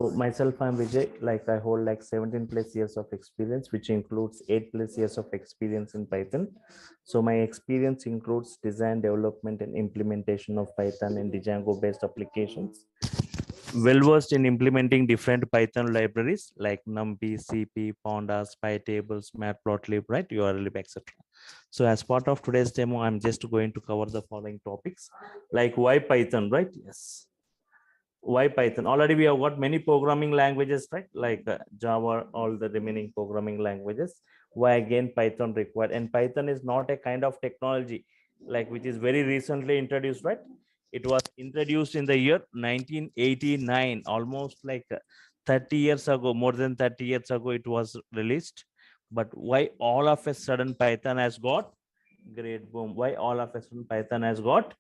So myself, I'm Vijay. Like I hold like 17 plus years of experience, which includes 8 plus years of experience in Python. So my experience includes design, development, and implementation of Python and Django-based applications. Well versed in implementing different Python libraries like NumPy, CP, Pandas, PyTables, Matplotlib, right? URLib, etc. So as part of today's demo, I'm just going to cover the following topics, like why Python, right? Yes. Why Python? Already we have got many programming languages, right? Like Java, all the remaining programming languages. Why again Python required? And Python is not a kind of technology like which is very recently introduced, right? It was introduced in the year 1989, almost like 30 years ago, more than 30 years ago it was released. But why all of a sudden Python has got great boom? Why all of a sudden Python has got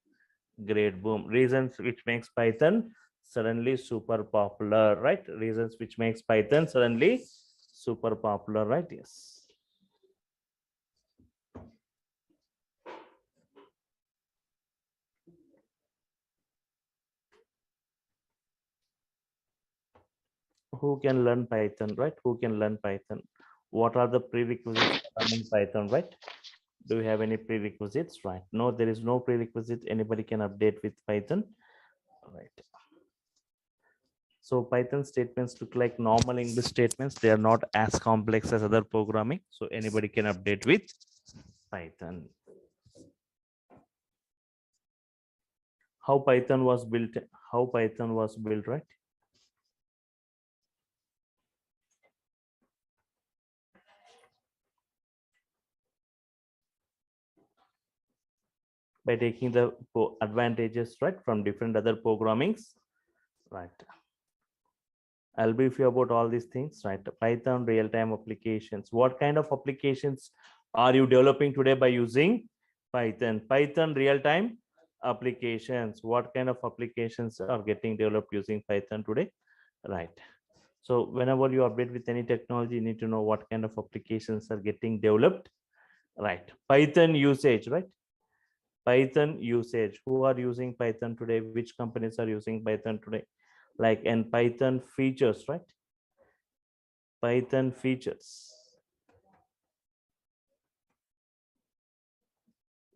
great boom? Reasons which makes Python suddenly super popular, right? Reasons which makes Python suddenly super popular, right? Yes. Who can learn Python, right? Who can learn Python? What are the prerequisites for learning Python, right? Do you have any prerequisites, right? No, there is no prerequisite. Anybody can update with Python, right? So Python statements look like normal English statements. They are not as complex as other programming. So anybody can update with Python. How Python was built? How Python was built, right? By taking the advantages, right, from different other programmings, right? I'll brief you about all these things, right? Python real-time applications. What kind of applications are you developing today by using Python? Python real-time applications. What kind of applications are getting developed using Python today, right? So whenever you update with any technology, you need to know what kind of applications are getting developed, right? Python usage, right? Python usage. Who are using Python today? Which companies are using Python today? Like, and Python features, right? Python features.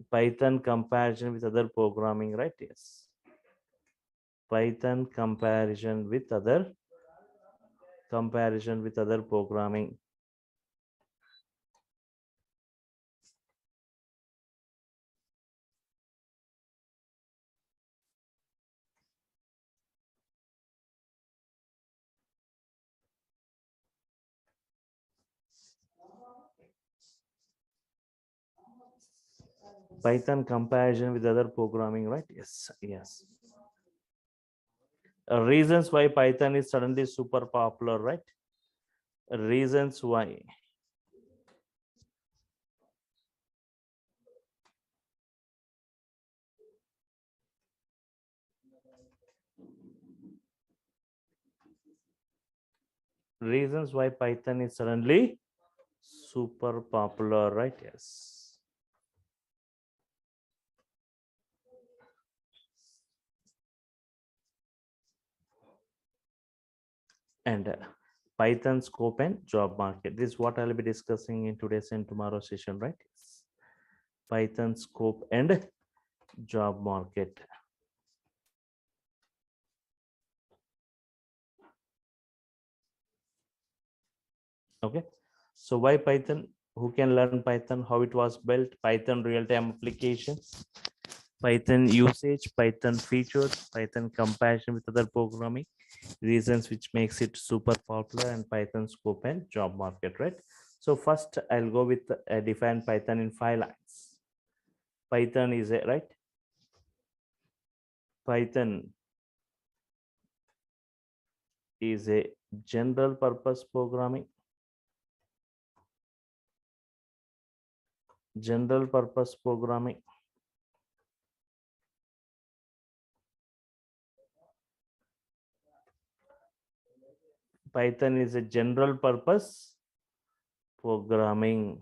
Python comparison with other programming, right? Yes. Python comparison with other programming. Python comparison with other programming, right? Yes, yes. Reasons why Python is suddenly super popular, right? Reasons why. Reasons why Python is suddenly super popular, right? Yes. And Python scope and job market. This is what I'll be discussing in today's and tomorrow's session, right? Yes. Python scope and job market. Okay. So why Python? Who can learn Python? How it was built? Python real-time applications. Python usage, Python features, Python comparison with other programming, reasons which makes it super popular, and Python scope and job market, right? So first I'll go with define Python in 5 lines. Python is a, right? Python is a general purpose programming. General purpose programming. Python is a general purpose programming.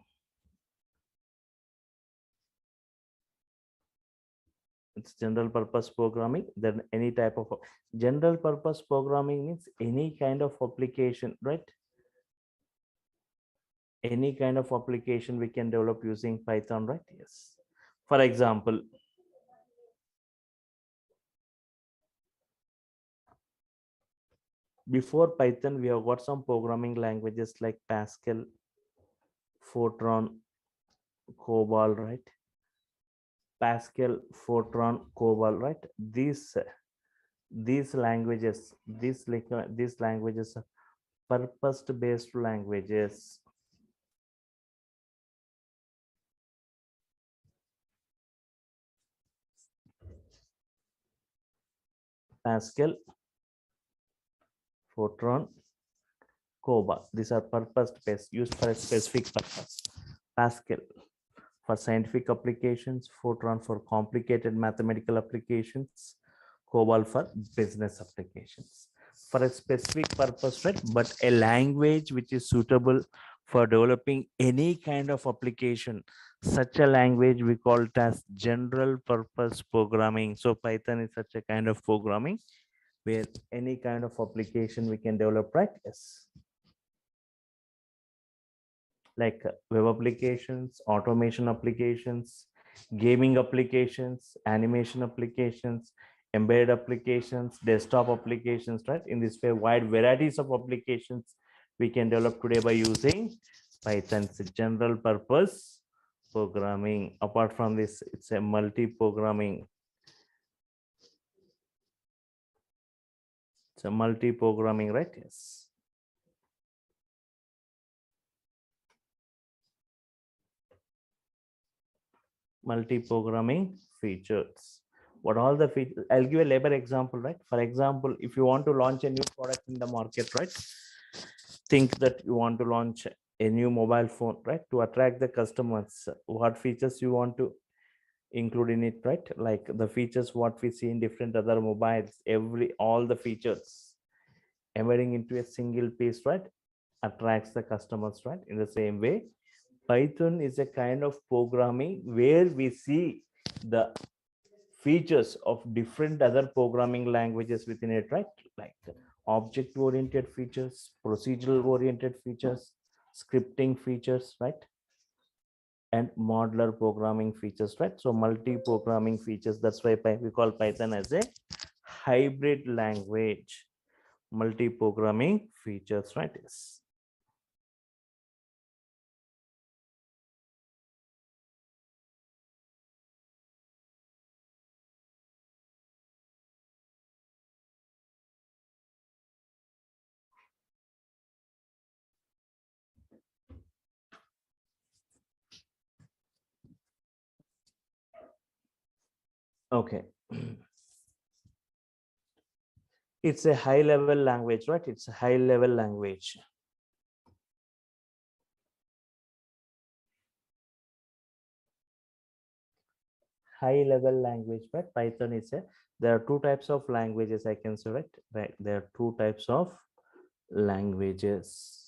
It's general purpose programming. Then any type of general purpose programming means any kind of application, right? Any kind of application we can develop using Python, right? Yes. For example, before Python, we have got some programming languages like Pascal, Fortran, COBOL, right? Pascal, Fortran, COBOL, right? These languages, these languages are purpose-based languages. Pascal, Fortran, COBOL. These are purpose-based, used for a specific purpose. Pascal for scientific applications, Fortran for complicated mathematical applications, COBOL for business applications. For a specific purpose, right? But a language which is suitable for developing any kind of application. Such a language we call it as general purpose programming. So Python is such a kind of programming where any kind of application we can develop, right? Yes. Like web applications, automation applications, gaming applications, animation applications, embedded applications, desktop applications, right? In this way, wide varieties of applications we can develop today by using Python. It's a general purpose programming. Apart from this, it's a multi-programming. It's a multi-programming, right? Yes. Multi-programming features. What all the features? I'll give a labor example, right? For example, if you want to launch a new product in the market, right? Think that you want to launch a new mobile phone, right? To attract the customers, what features you want to include in it, right? Like the features what we see in different other mobiles, all the features embedding into a single piece, right? Attracts the customers, right? In the same way, Python is a kind of programming where we see the features of different other programming languages within it, right? Like object oriented features, procedural oriented features, scripting features, right? And modular programming features, right? So multi-programming features. That's why we call Python as a hybrid language. Multi-programming features, right? Yes. Okay. It's a high level language, right? It's a high level language. High level language, but Python is a, there are two types of languages I can say, right? There are two types of languages.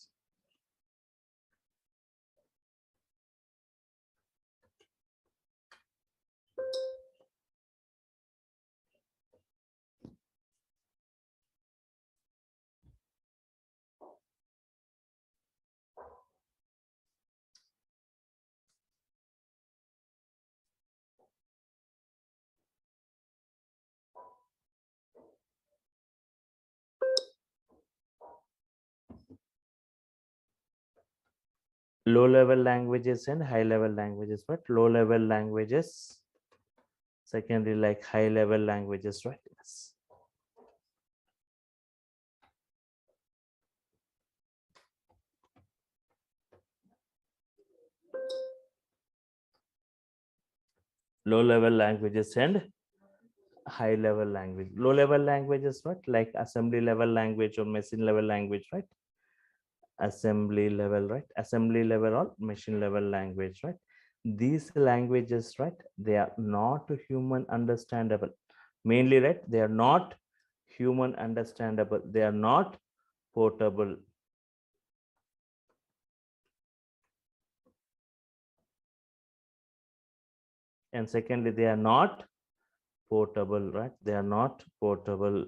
Low level languages and high level languages, but low level languages, secondly, like high level languages, right? Yes. Low level languages and high level language. Low level languages, right? Like assembly level language or machine level language, right? Assembly level, right? Assembly level or machine level language, right? These languages, right? They are not human understandable. Mainly, right? They are not human understandable. They are not portable. And secondly, they are not portable, right? They are not portable.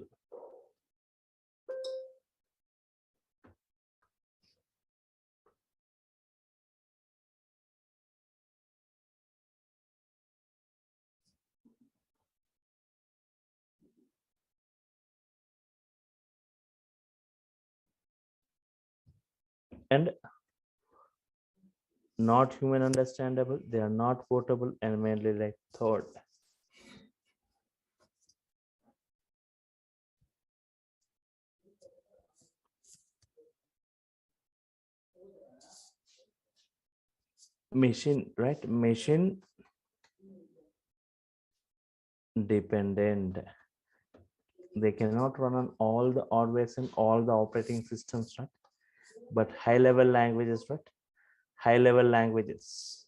And not human understandable, they are not portable, and mainly like third. Machine, right? Machine dependent. They cannot run on all the hardware and all the operating systems, right? But high level languages, right? High level languages.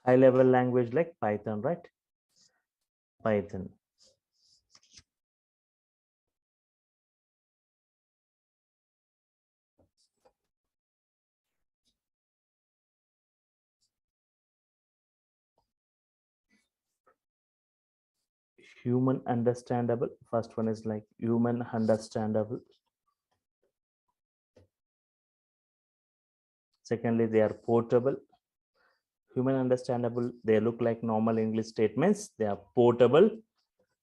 High level language like Python, right? Python. Human understandable. First one is like human understandable. Secondly, they are portable. Human understandable, they look like normal English statements. They are portable.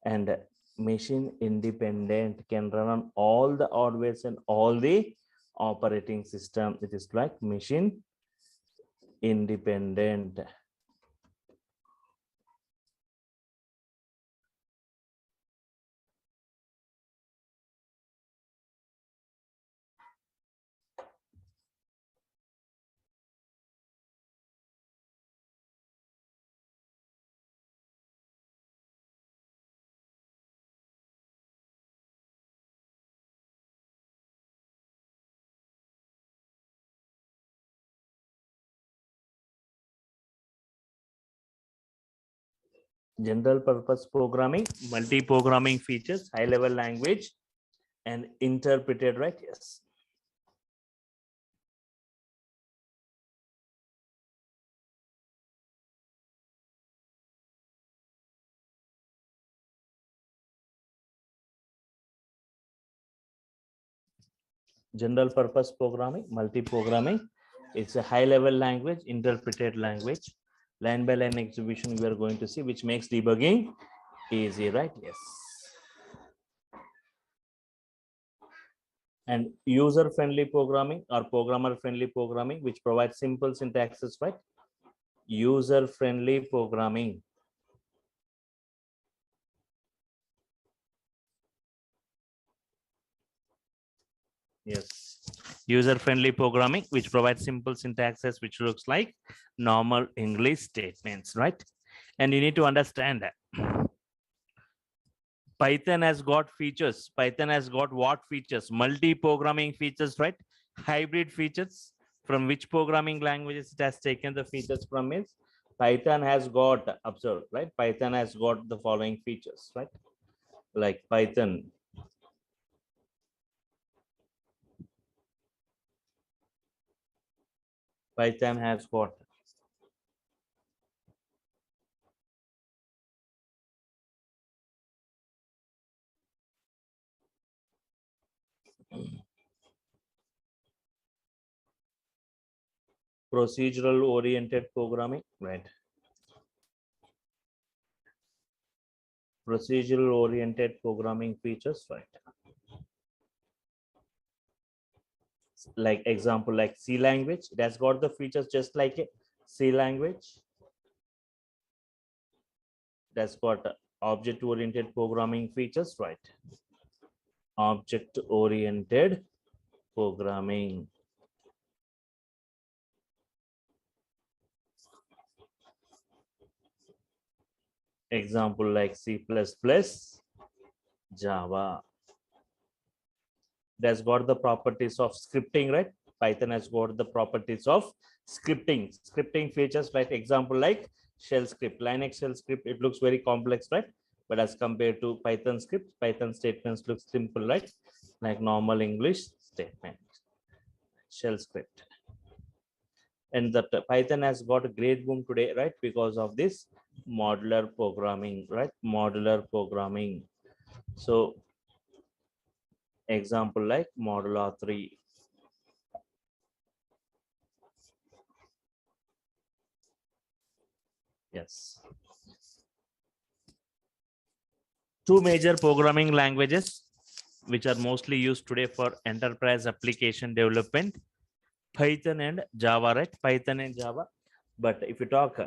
And machine independent, can run on all the hardware and all the operating system. It is like machine independent. General purpose programming, multi-programming features, high level language, and interpreted, right? Yes. General purpose programming, multi-programming, it's a high level language, interpreted language, line by line execution we are going to see, which makes debugging easy, right? Yes. And user friendly programming or programmer friendly programming, which provides simple syntaxes, right? User friendly programming. Yes. User friendly programming, which provides simple syntaxes, which looks like normal English statements, right? And you need to understand that Python has got features. Python has got what features? Multi-programming features, right? Hybrid features. From which programming languages it has taken the features from is Python has got, observe, right? Python has got the following features, right? Like Python. Python has got procedural oriented programming, right? Procedural oriented programming features, right? Like example, like C language, it has got the features just like a C language. That's got object oriented programming features, right? Object oriented programming. Example like C++, Java. That's got the properties of scripting, right? Python has got the properties of scripting features, right? Example like shell script, Linux shell script, it looks very complex, right? But as compared to Python script, Python statements look simple, right? Like normal English statement, shell script. And that Python has got a great boom today, right? Because of this modular programming, right? Modular programming. So example like modular 3. Yes. Two major programming languages which are mostly used today for enterprise application development, Python and Java, right? Python and Java. But if you talk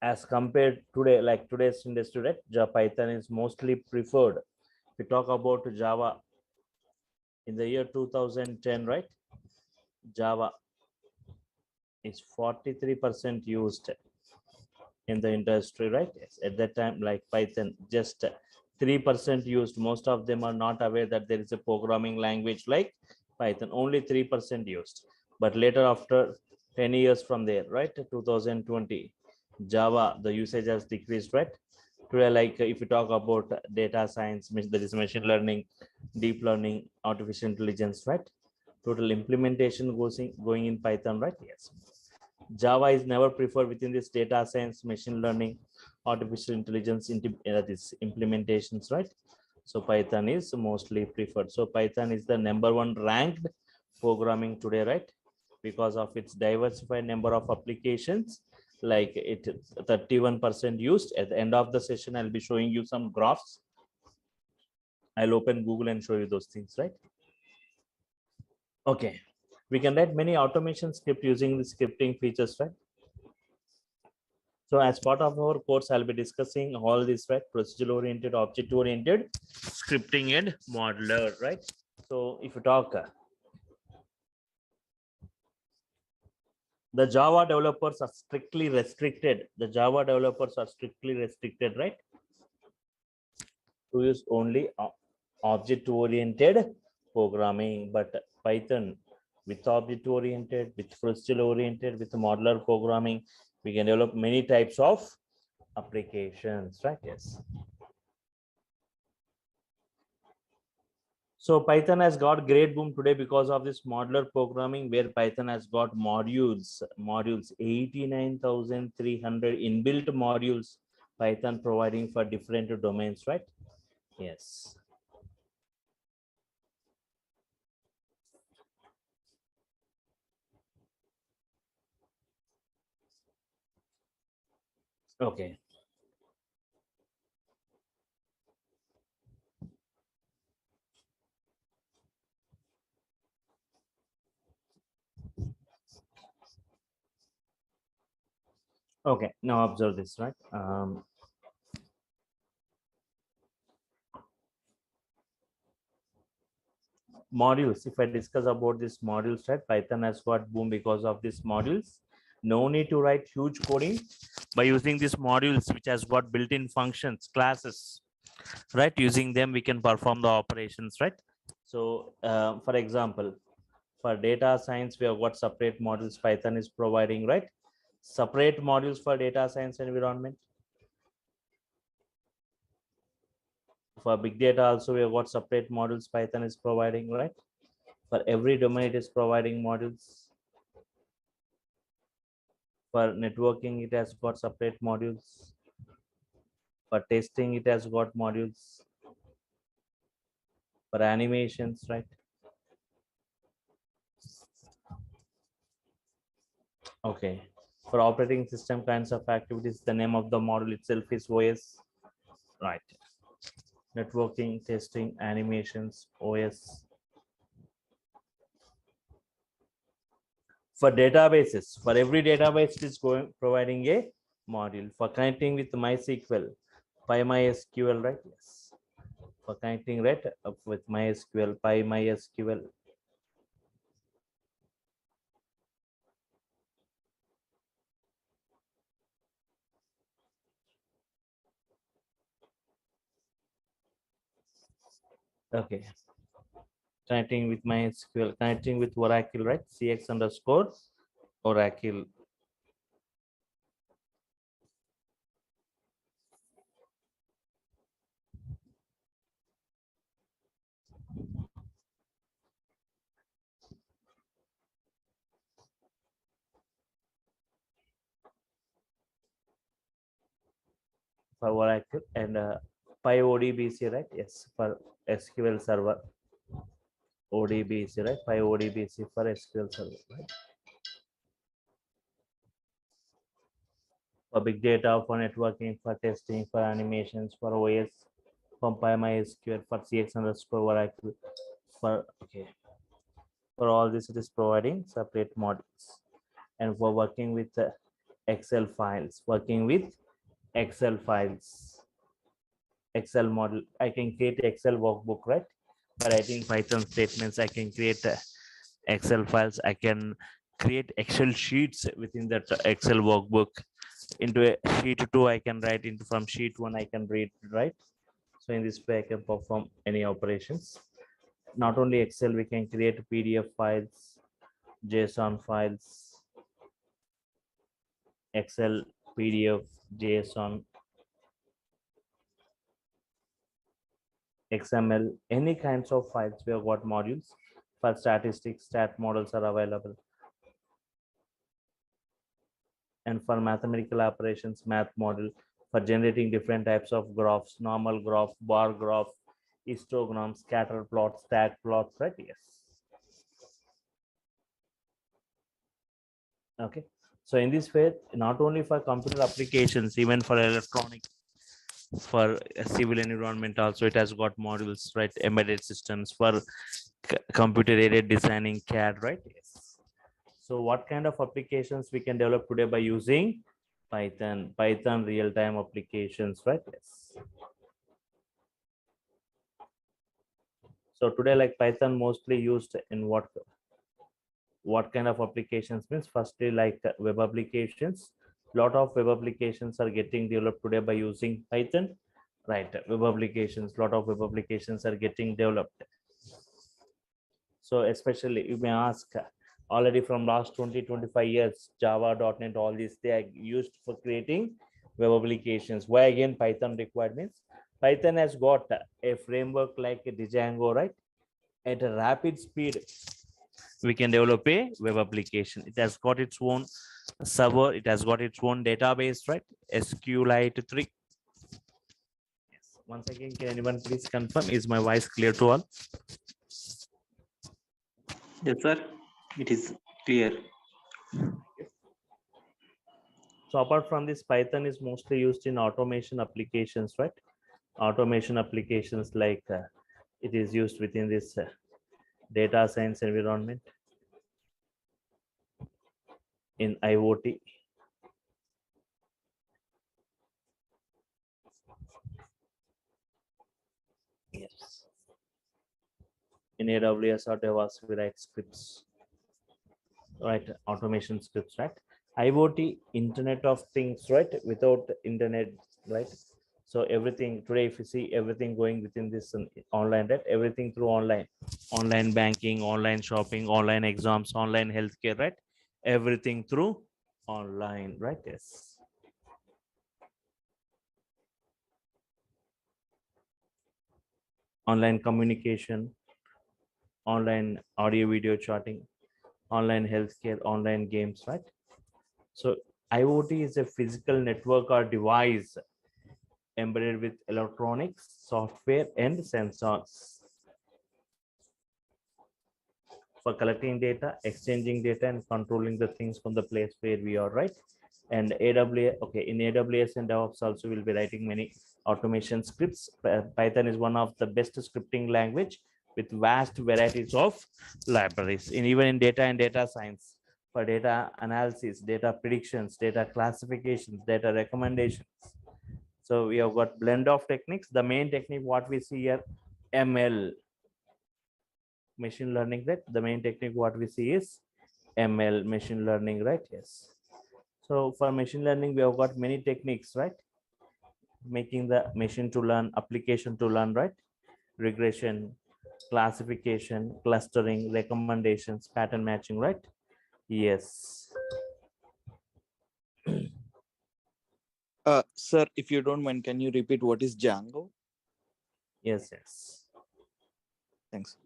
as compared today, like today's industry, right? Python is mostly preferred. If we talk about Java in the year 2010, right? Java is 43% used in the industry, right? Yes. At that time, like Python, just 3% used. Most of them are not aware that there is a programming language like Python. Only 3% used. But later, after 10 years from there, right? 2020, Java, the usage has decreased, right? Today, like if you talk about data science, there is machine learning, deep learning, artificial intelligence, right? Total implementation going in Python, right? Yes. Java is never preferred within this data science, machine learning, artificial intelligence this implementations, right? So Python is mostly preferred. So Python is the #1 ranked programming today, right? Because of its diversified number of applications, like it 31% used. At the end of the session, I'll be showing you some graphs. I'll open Google and show you those things, right? Okay. We can write many automation script using the scripting features, right? So as part of our course, I'll be discussing all this, right? Procedural oriented, object oriented, scripting and modular, right? So if you talk, the Java developers are strictly restricted. The Java developers are strictly restricted, right? To use only object oriented programming, but Python with object oriented, with procedural oriented, with modular programming, we can develop many types of applications, right? Yes. So Python has got great boom today because of this modular programming, where Python has got modules 89,300 inbuilt modules, Python providing for different domains, right? Yes. Okay. Okay, now observe this, right? Modules, if I discuss about this modules, right? Python has got boom because of these modules. No need to write huge coding. By using these modules, which has got built-in functions, classes, right? Using them, we can perform the operations, right? So for example, for data science, we have got separate modules Python is providing, right? Separate modules for data science environment. For big data also, we have got separate modules Python is providing, right? For every domain, it is providing modules. For networking, it has got separate modules. For testing, it has got modules. For animations, right? Okay. For operating system kinds of activities, the name of the module itself is OS, right? Networking, testing, animations, OS. For databases, for every database, it is providing a module. For connecting with MySQL, PyMySQL, right? Yes. For connecting, right, up with MySQL, PyMySQL. Okay. connecting with my SQL, connecting with Oracle, right? CX underscore Oracle. For Oracle and PyODBC, right? Yes, for SQL Server. ODBC, right? PyODBC for SQL Server, right? For big data, for networking, for testing, for animations, for OS, for PyMySQL, for CX underscore Oracle, for okay. For all this, it is providing separate modules. And for working with Excel files, Excel model, I can create Excel workbook, right? By writing Python statements, I can create Excel files. I can create Excel sheets within that Excel workbook. Into a sheet 2, I can write into from sheet 1, I can read, right? So in this way, I can perform any operations. Not only Excel, we can create PDF files, JSON files, Excel, PDF, JSON, XML, any kinds of files. We have got modules for statistics, stat models are available. And for mathematical operations, math model for generating different types of graphs, normal graph, bar graph, histogram, scatter plot, stack plots, right? Yes. Okay. So in this way, not only for computer applications, even for electronic, for civil environment also, it has got modules, right? Embedded systems for computer aided designing, CAD, right? Yes. So what kind of applications we can develop today by using Python real-time applications, right? Yes. So today, like Python mostly used in what kind of applications means? Firstly, like web applications. Lot of web applications are getting developed today by using Python, right? Web applications, lot of web applications are getting developed. So especially you may ask, already from last 20-25 years, Java, .NET, all these they are used for creating web applications. Why again Python required means Python has got a framework like a Django, right? At a rapid speed, we can develop a web application. It has got its own server, it has got its own database, right? SQLite 3. Yes. Once again, can anyone please confirm? Is my voice clear to all? Yes, sir. It is clear. So apart from this, Python is mostly used in automation applications, right? Automation applications like it is used within this data science environment, in IoT. Yes. In AWS or DevOps, we write scripts, right? Automation scripts, right? IoT, Internet of Things, right? Without internet, right? So everything today, if you see everything going within this online, right? Everything through online banking, online shopping, online exams, online healthcare, right? Everything through online, right? Yes. Online communication, online audio video chatting, online healthcare, online games, right? So IoT is a physical network or device embedded with electronics, software, and sensors for collecting data, exchanging data, and controlling the things from the place where we are, right? And AWS, okay, in AWS and DevOps also we'll be writing many automation scripts. Python is one of the best scripting language with vast varieties of libraries. In even in data and data science, for data analysis, data predictions, data classifications, data recommendations. So we have got blend of techniques. The main technique what we see here, ML, machine learning, right? The main technique what we see is ML, machine learning, right? Yes. So for machine learning, we have got many techniques, right? Making the machine to learn, application to learn, right? Regression, classification, clustering, recommendations, pattern matching, right? Yes. Sir, if you don't mind, can you repeat what is Django? Yes. Thanks.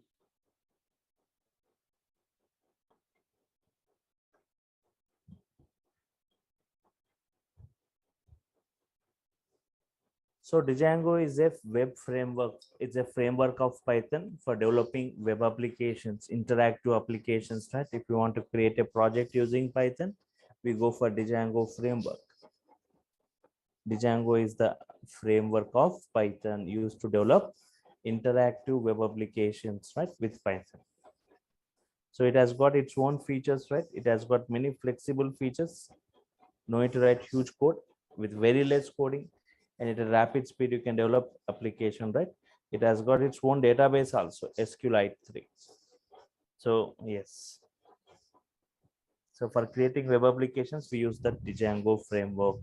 So Django is a web framework. It's a framework of Python for developing web applications, interactive applications, right? If you want to create a project using Python, we go for Django framework. Django is the framework of Python used to develop interactive web applications, right, with Python. So it has got its own features, right? It has got many flexible features. No need to write huge code with very less coding, and at a rapid speed you can develop application, right? It has got its own database also, SQLite 3. So yes. So for creating web applications, we use the Django framework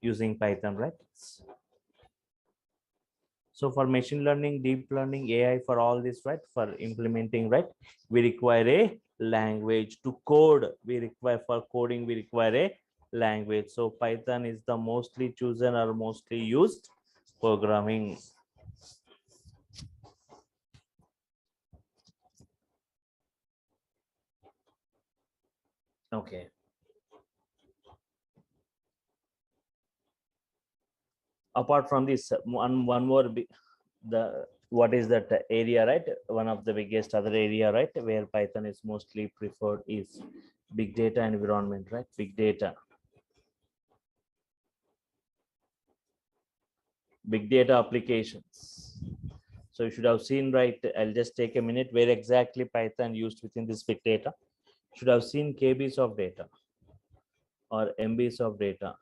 using Python, right? So for machine learning, deep learning, AI, for all this, right, for implementing, right, we require a language to code. We require for coding, we require a language. So Python is the mostly chosen or mostly used programming. Okay. Apart from this, one more the what is that area, right? One of the biggest other area, right, where Python is mostly preferred is big data environment, right? Big data applications. So you should have seen, right? I'll just take a minute where exactly Python used within this big data. Should have seen KBs of data or MBs of data,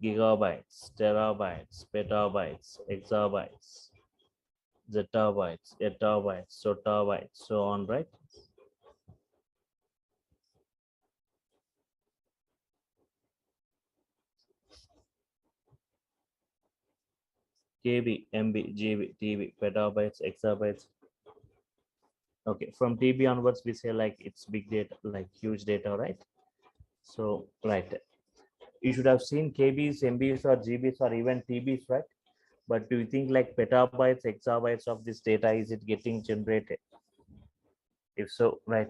gigabytes, terabytes, petabytes, exabytes, zettabytes, yottabytes, sottabytes, so on, right? KB, MB, GB, TB, petabytes, exabytes. Okay, from TB onwards, we say like it's big data, like huge data, right? So, right, you should have seen KBs, MBs, or GBs, or even TBs, right? But do you think like petabytes, exabytes of this data, is it getting generated? If so, right.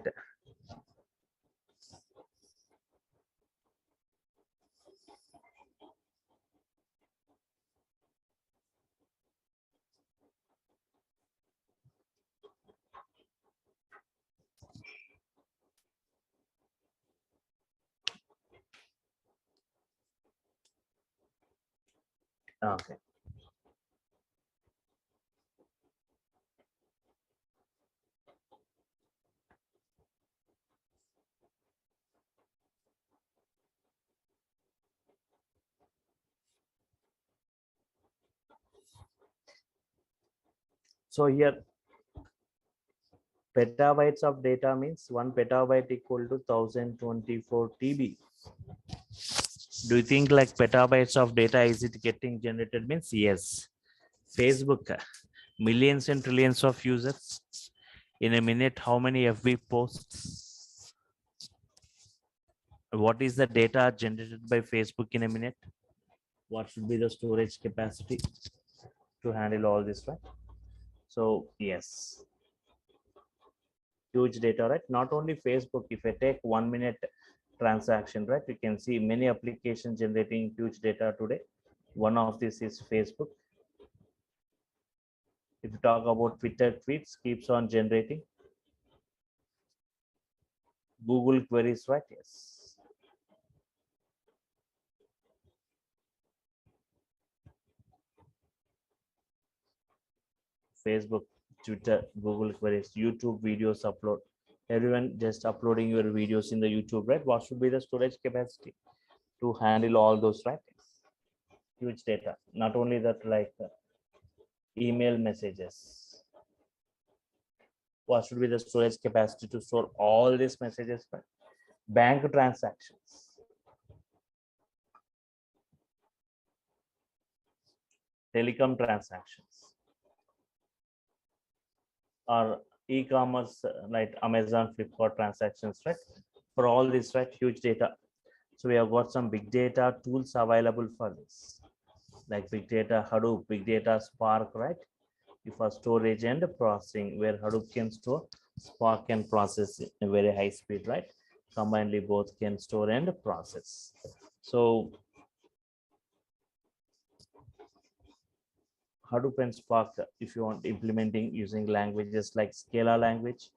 Okay. So here, petabytes of data means 1 petabyte equal to 1024 TB. Do you think like petabytes of data, is it getting generated? Means yes. Facebook, millions and trillions of users in a minute. How many FB posts? What is the data generated by Facebook in a minute? What should be the storage capacity to handle all this, right? So yes, huge data, right? Not only Facebook. If I take 1 minute transaction, right, you can see many applications generating huge data today. One of this is Facebook. If you talk about Twitter, tweets keeps on generating. Google queries, right? Yes. Facebook, Twitter, Google queries, YouTube videos upload. Everyone just uploading your videos in the YouTube, right? What should be the storage capacity to handle all those, right? Huge data. Not only that, like email messages. What should be the storage capacity to store all these messages, right? Bank transactions, telecom transactions, or e-commerce like Amazon, Flipkart transactions, right? For all this, right, huge data. So we have got some big data tools available for this, like big data Hadoop, big data Spark, right? For storage and processing, where Hadoop can store, Spark can process in a very high speed, right? Combinedly, both can store and process. So Hadoop and Spark, if you want implementing using languages like Scala language,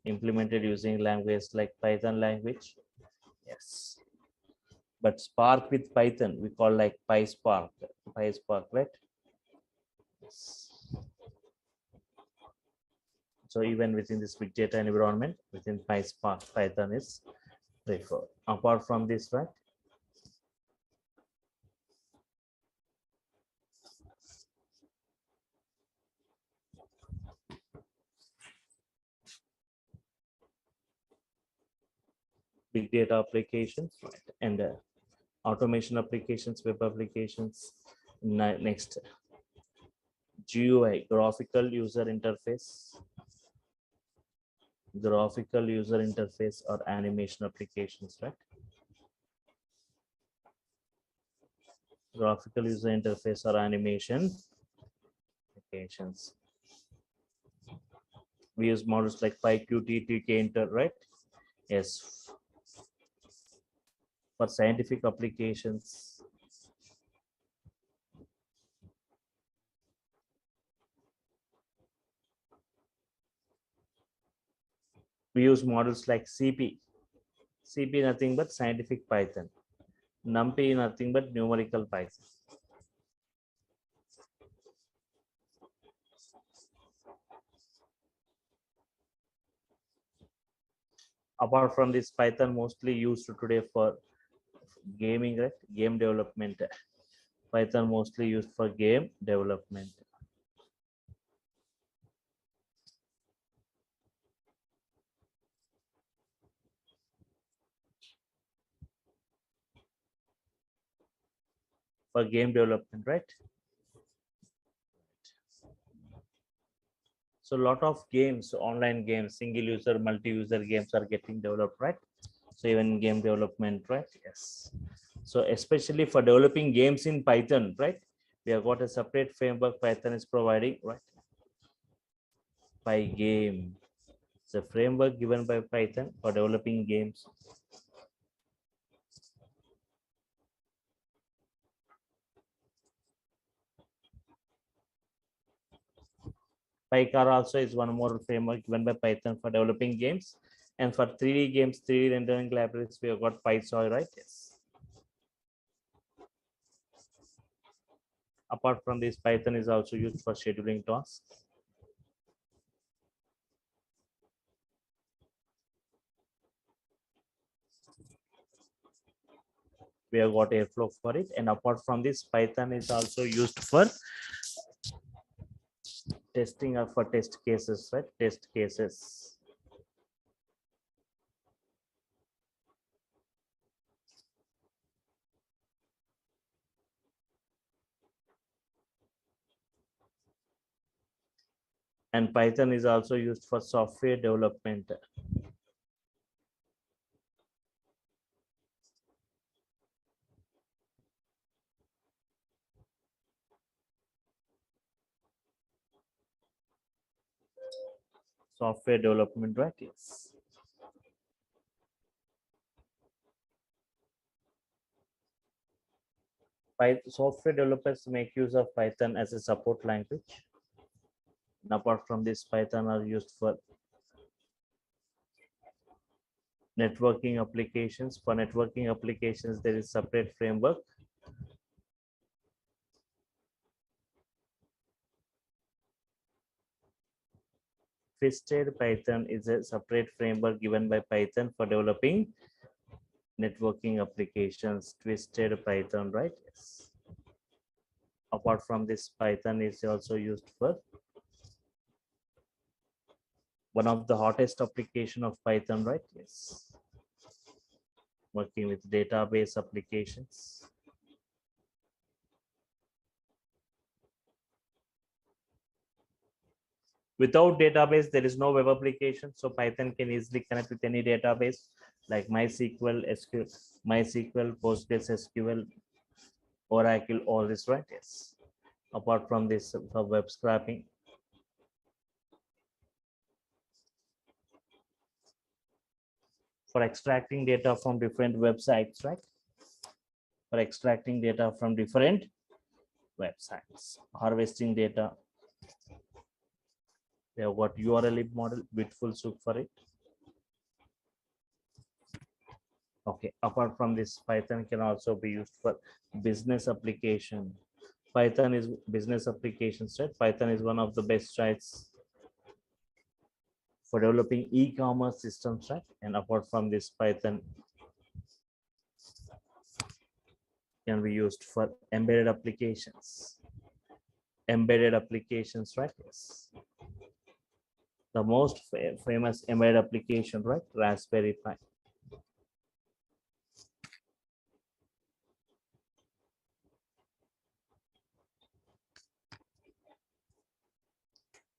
implemented using languages like Python language, yes. But Spark with Python, we call like PySpark, right? Yes. So even within this big data environment, within PySpark, Python is preferred. Apart from this, right? Big data applications, right? And automation applications, web applications. Next, GUI, graphical user interface or animation applications, right? Graphical user interface or animation applications. We use models like PyQt, tkinter, right? Yes. For scientific applications, we use models like CP. CP nothing but scientific Python. NumPy nothing but numerical Python. Apart from this, Python mostly used today for gaming, right? Game development. Python mostly used for game development. For game development, right? So a lot of games, online games, single user, multi-user games are getting developed, right? So even game development, right? Yes. So especially for developing games in Python, right? We have got a separate framework Python is providing, right? Pygame. It's a framework given by Python for developing games. PyCar also is one more framework given by Python for developing games. And for 3D games, 3D rendering libraries, we have got PySoy, right? Yes. Apart from this, Python is also used for scheduling tasks. We have got Airflow for it. And apart from this, Python is also used for testing or for test cases, right? Test cases. And Python is also used for software development. Software development, right? Yes. Software developers make use of Python as a support language. And apart from this, Python are used for networking applications. For networking applications, there is separate framework. Twisted Python is a separate framework given by Python for developing networking applications. Twisted Python, right? Yes. Apart from this, Python is also used for one of the hottest application of Python, right? Yes. Working with database applications. Without database, there is no web application. So Python can easily connect with any database like MySQL, SQL, MySQL, PostgreSQL, Oracle, all this, right? Yes. Apart from this, for web scraping. For extracting data from different websites, right? For extracting data from different websites, harvesting data. They have got URL model, beautiful soup for it. Okay, apart from this, Python can also be used for business application. Python is business applications, right? Python is one of the best sites for developing e-commerce systems, right? And apart from this, Python can be used for embedded applications. Embedded applications, right? Yes. The most famous embedded application, right? Raspberry Pi.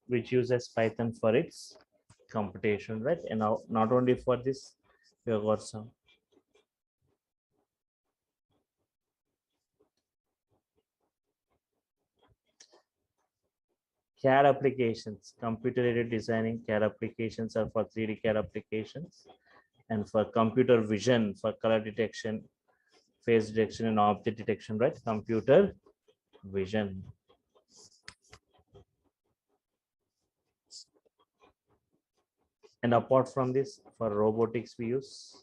Which uses Python for its computation, right? And now, not only for this, we have got some CAD applications, computer-aided designing CAD applications are for 3D CAD applications, and for computer vision for color detection, face detection, and object detection, right? Computer vision. And apart from this, for robotics, we use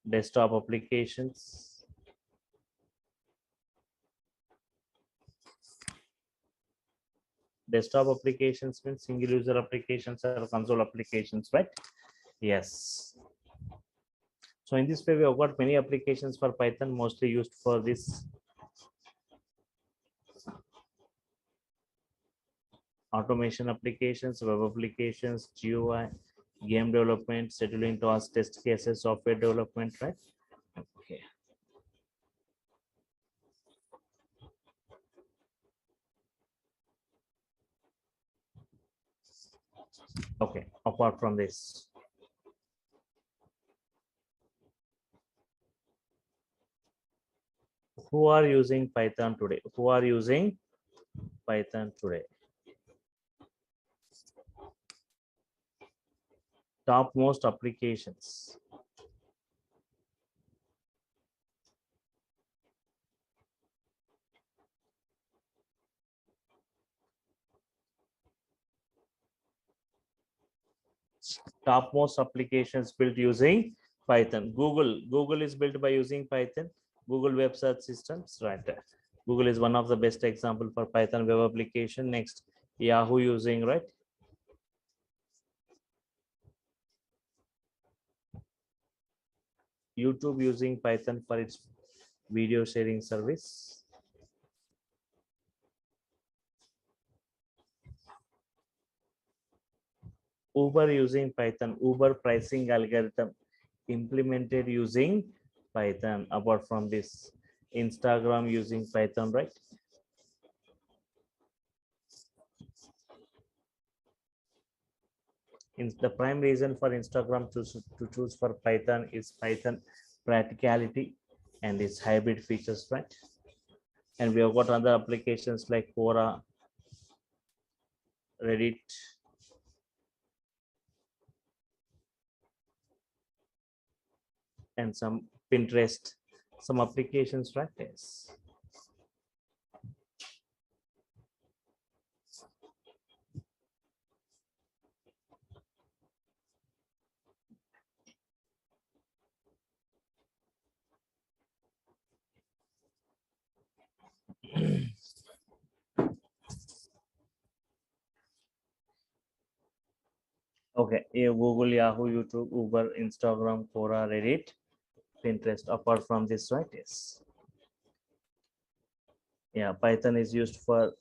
desktop applications. Desktop applications means single user applications or console applications, right? Yes. So in this way, we have got many applications for Python, mostly used for this automation applications, web applications, GUI, game development, scheduling tasks, test cases, software development, right? Okay. Okay, apart from this, who are using Python today? Who are using Python today? Topmost applications. Topmost applications built using Python. Google is built by using Python. Google web search systems, right? Google is one of the best example for Python web application. Next, Yahoo using, right? YouTube using Python for its video sharing service. Uber using Python, Uber pricing algorithm implemented using Python. Apart from this, Instagram using Python, right? In the prime reason for Instagram to choose for Python is Python practicality and its hybrid features, right? And we have got other applications like Quora, Reddit, and some Pinterest, some applications, right? Yes. Okay, yeah, Google, Yahoo, YouTube, Uber, Instagram, Quora, Reddit, Pinterest. Apart from this, right? Yes. Yeah, Python is used for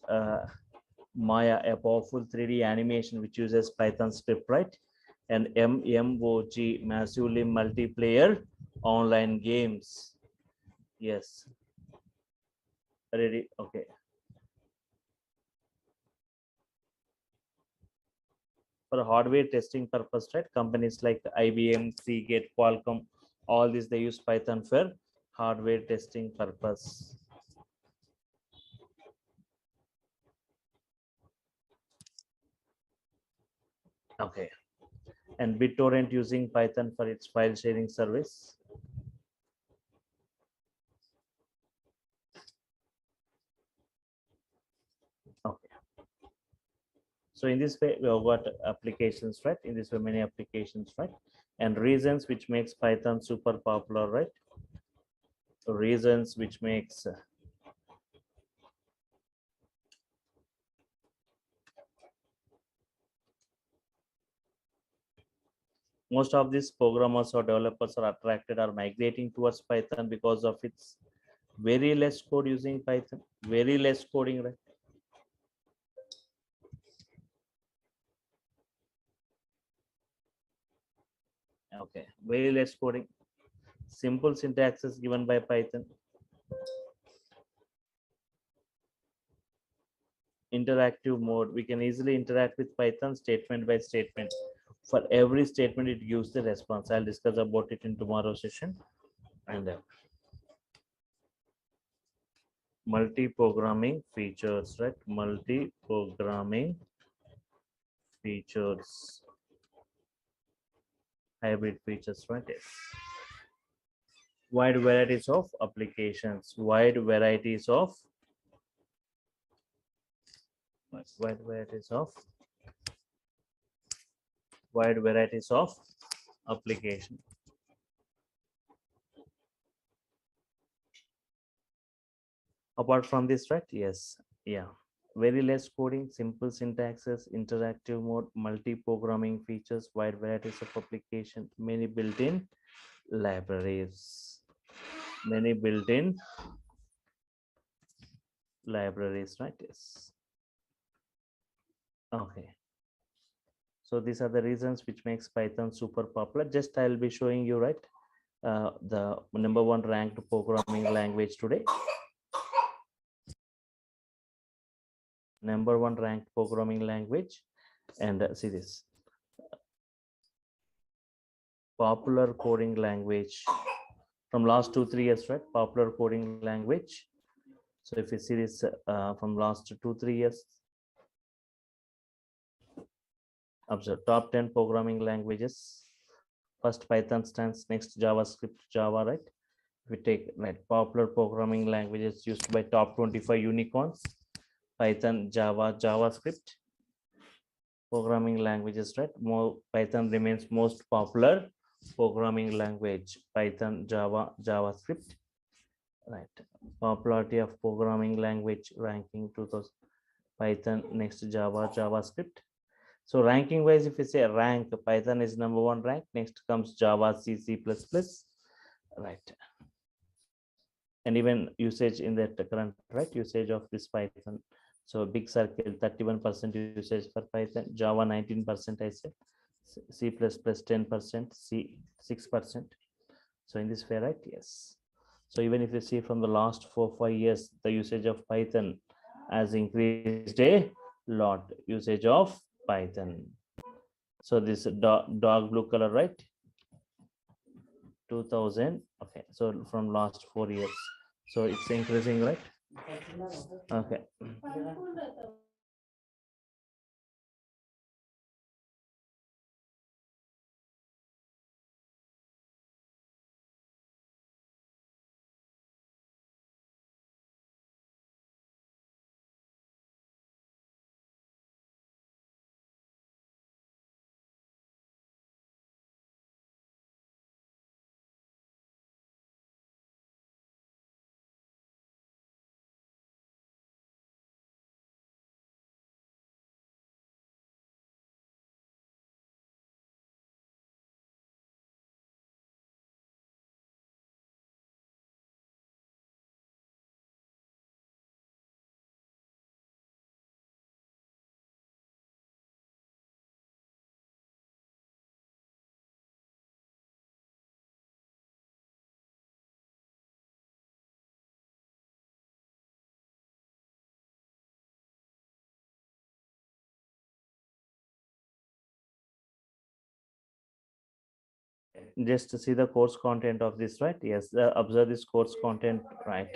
Maya, a powerful 3D animation which uses Python script, right? And MMOG, massively multiplayer online games. Yes. Ready? Okay. for hardware testing purpose, right? Companies like IBM, Seagate, Qualcomm, all these they use Python for hardware testing purpose. Okay. And BitTorrent using Python for its file sharing service. Okay. So in this way, we have got applications, right? In this way, many applications, right? And reasons which makes Python super popular, right? Reasons which makes most of these programmers or developers are attracted or migrating towards Python because of its very less code using Python, very less coding, right? Okay, very less coding, simple syntaxes given by Python, interactive mode. We can easily interact with Python statement by statement. For every statement, it gives the response. I'll discuss about it in tomorrow's session. And multi-programming features, right? Multi-programming features, hybrid features, right? Yes. Wide varieties of applications, wide varieties of wide varieties of wide varieties of application. Apart from this, right? Yes, yeah. Very less coding, simple syntaxes, interactive mode, multi-programming features, wide varieties of application, many built-in libraries, many built-in libraries, right? Yes. Okay. So these are the reasons which makes Python super popular. Just I'll be showing you, right? The number one ranked programming language today. Number one ranked programming language. And see this. Popular coding language from last 2-3 years, right? Popular coding language. So if you see this from last 2-3 years, observe top 10 programming languages. First Python stands, next JavaScript, Java, right? We take right popular programming languages used by top 25 unicorns: Python, Java, JavaScript. Programming languages, right? More Python remains most popular programming language. Python, Java, JavaScript. Right. Popularity of programming language ranking 2000. Python, next Java, JavaScript. So ranking wise, if you say rank, Python is number one rank. Next comes Java, C, C++. Right. And even usage in the current, right? Usage of this Python. So big circle, 31% usage for Python, Java 19%, I said, C++ 10%, C 6%. So in this way, right? Yes. So even if you see from the last 4-5 years, the usage of Python has increased a lot. Usage of Python. So this dog blue color, right? 2000. Okay. So from last 4 years. So it's increasing, right? Okay. just to see the course content of this, right? Yes, observe this course content, right?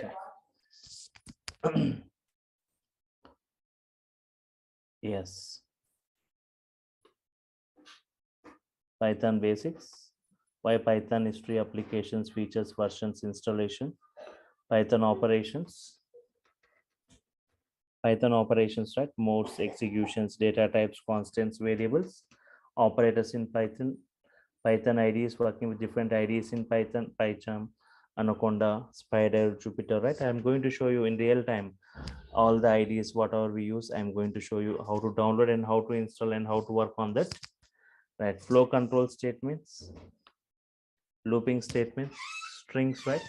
Yes, Python basics. Why Python history, applications, features, versions, installation, Python operations. Python operations, right? Modes, executions, data types, constants, variables, operators in Python, Python IDs, working with different IDs in Python, PyCharm, Anaconda, Spider, Jupyter, right? I'm going to show you in real time all the IDs, whatever we use. I'm going to show you how to download and how to install and how to work on that, right? Flow control statements, looping statements, strings, right?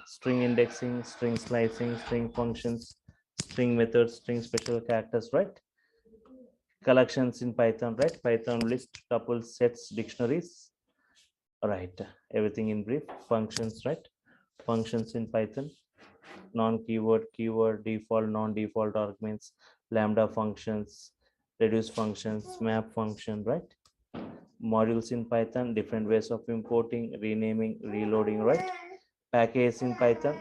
String indexing, string slicing, string functions, string methods, string special characters, right? Collections in Python, right? Python list, tuples, sets, dictionaries, right? Everything in brief. Functions, right? Functions in Python, non-keyword, keyword, default, non-default arguments, lambda functions, reduce functions, map function, right? Modules in Python, different ways of importing, renaming, reloading, right? Packages in Python,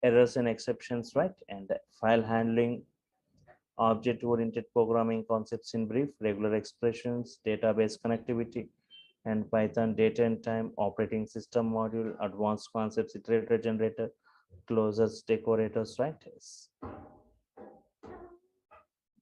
errors and exceptions, right? And file handling, object-oriented programming concepts in brief, regular expressions, database connectivity, and Python data and time, operating system module, advanced concepts, iterator generator, closures, decorators, right? Yes.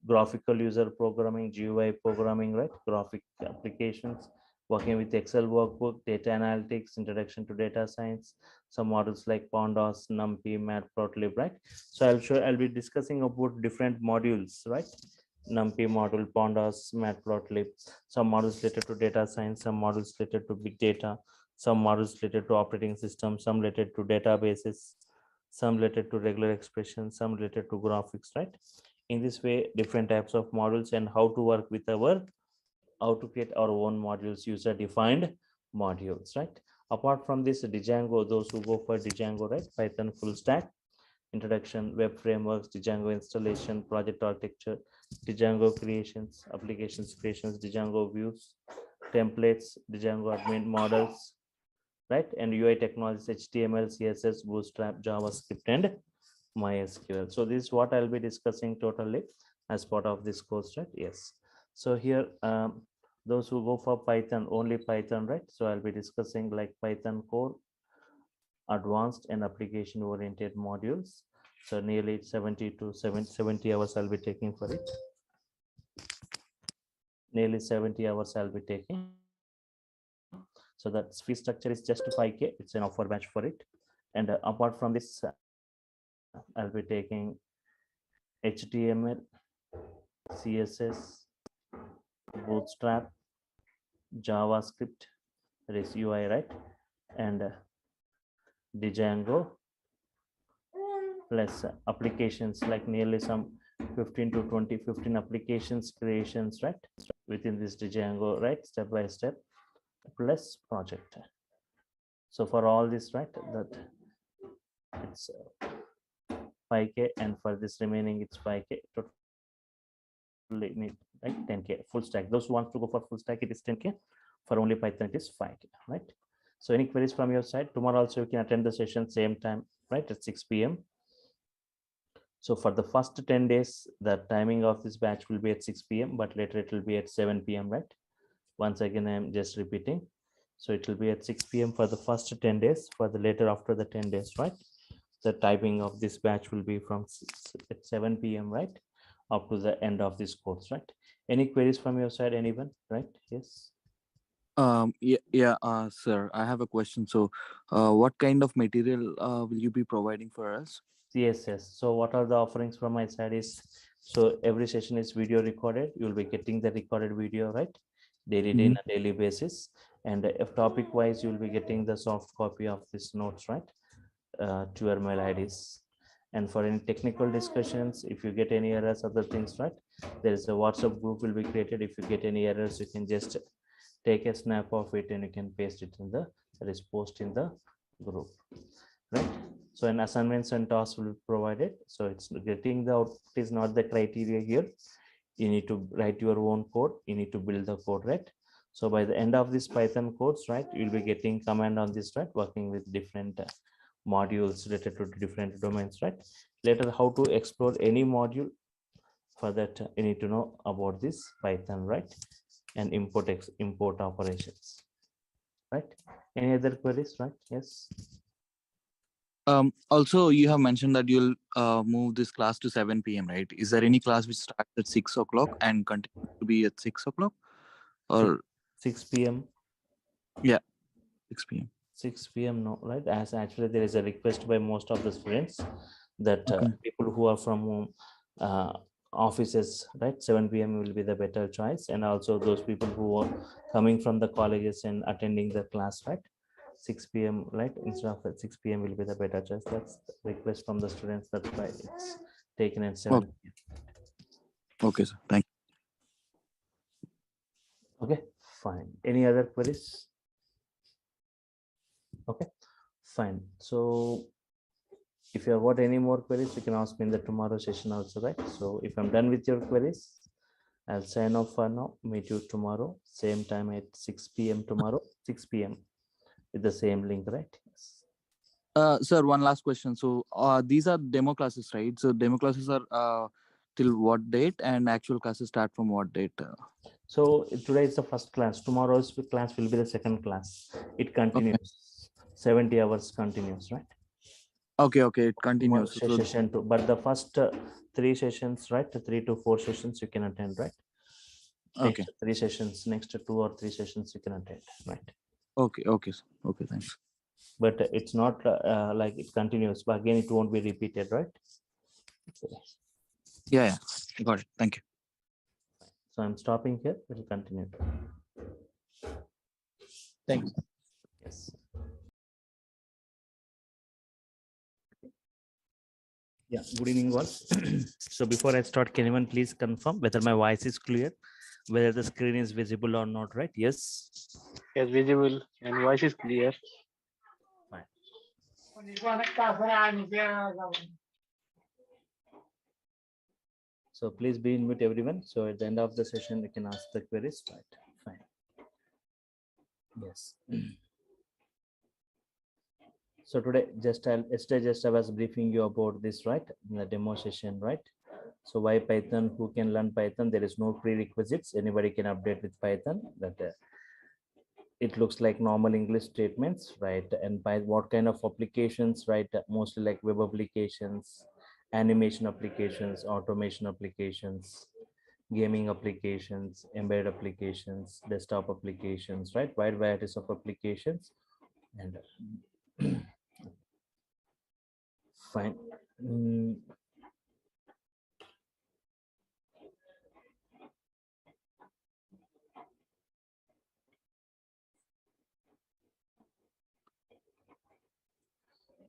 Graphical user programming, GUI programming, right? Graphic applications, working with Excel workbook, data analytics, introduction to data science, some models like Pandas, NumPy, Matplotlib, right? So I'll be discussing about different modules, right? NumPy module, Pandas, Matplotlib, some models related to data science, some models related to big data, some models related to operating systems, some related to databases, some related to regular expressions, some related to graphics, right? In this way, different types of models and how to work with how to create our own modules, user defined modules, right? Apart from this, Django, those who go for Django, right? Python full stack, introduction, web frameworks, Django installation, project architecture, Django creations, applications creations, Django views, templates, Django admin models, right? And UI technologies, HTML, CSS, Bootstrap, JavaScript, and MySQL. So this is what I'll be discussing totally as part of this course, right? Yes. So here, those who go for Python, only Python, right? So I'll be discussing like Python core, advanced and application oriented modules. So nearly 70 to 70 hours I'll be taking for it. Nearly 70 hours I'll be taking. So that fee structure is just 5K. It's an offer batch for it. And apart from this, I'll be taking HTML, CSS, Bootstrap, JavaScript, that is UI, right? And Django, plus applications like nearly some 15 to 20, 15 applications creations, right? Within this Django, right? Step by step, plus project. So for all this, right, that it's 5K, and for this remaining, it's 5K. Totally need like 10K full stack. Those who want to go for full stack, it is 10K. For only Python, it is 5K, right? So any queries from your side? Tomorrow also you can attend the session same time, right, at 6 p.m. So for the first 10 days, the timing of this batch will be at 6 p.m., but later it will be at 7 p.m., right? Once again, I'm just repeating. So it will be at 6 p.m. for the first 10 days. For the later after the 10 days, right? The timing of this batch will be from at 7 p.m., right? Up to the end of this course, right? Any queries from your side, anyone, right? Yes. Sir, I have a question. So, what kind of material will you be providing for us? Yes. So what are the offerings from my side is, so every session is video recorded. You'll be getting the recorded video, right? Daily, day, on a daily basis. And if topic wise, you'll be getting the soft copy of this notes, right? To your mail IDs. And for any technical discussions, if you get any errors, other things, right? There is a WhatsApp group will be created. If you get any errors, you can just take a snap of it and you can paste it in the, that is post in the group, right? So an assignments and tasks will be provided. So it's getting the output is not the criteria here. You need to write your own code. You need to build the code, right? So by the end of this Python course, right, you'll be getting command on this, right, working with different modules related to different domains, right? Later, how to explore any module. For that, you need to know about this Python, right? And import operations, right? Any other queries, right? Yes. Also, you have mentioned that you'll move this class to 7 p.m., right? Is there any class which starts at 6 o'clock and continues to be at 6 o'clock? Or 6 p.m. 6 p.m.? 6 p.m. No, right? As actually there is a request by most of the students that Okay. people who are from offices, right? 7 p.m. will be the better choice, and also those people who are coming from the colleges and attending the class, right? 6 p.m. right? Instead of at 6 p.m. will be the better choice. That's the request from the students. That's why it's taken at 7 p.m. Okay, sir. Thank Okay, fine. Any other queries? Okay, fine. So if you have got any more queries, you can ask me in the tomorrow session also, right? So if I'm done with your queries, I'll sign off for now. Meet you tomorrow, same time at 6 p.m. tomorrow, 6 p.m. with the same link, right? Yes. Sir, one last question. So these are demo classes, right? So demo classes are till what date, and actual classes start from what date? So today is the first class. Tomorrow's class will be the second class. It continues. 70 hours continues, right? Okay, it One continues. So session two, but the first three sessions, right? 3 to 4 sessions you can attend, right? okay, Next 3 sessions, next 2 or 3 sessions you can attend, right? okay, sir. Okay, thanks. But it's not like it continues, but again it won't be repeated, right? Okay. Yeah, got it. Thank you. So I'm stopping here. We'll continue. Thanks. Yes. Yeah, good evening all. So before I start, can anyone please confirm whether my voice is clear, whether the screen is visible or not, right? Yes. Yes, visible and voice is clear. Fine. So please be in mute, everyone. So at the end of the session, you can ask the queries, right? Fine. Yes. So today, yesterday I was briefing you about this, right? In the demo session, right? So why Python? Who can learn Python? There is no prerequisites. Anybody can update with Python. That it looks like normal English statements, right? And by what kind of applications, right? Mostly like web applications, animation applications, automation applications, gaming applications, embedded applications, desktop applications, right? Wide varieties of applications. And fine.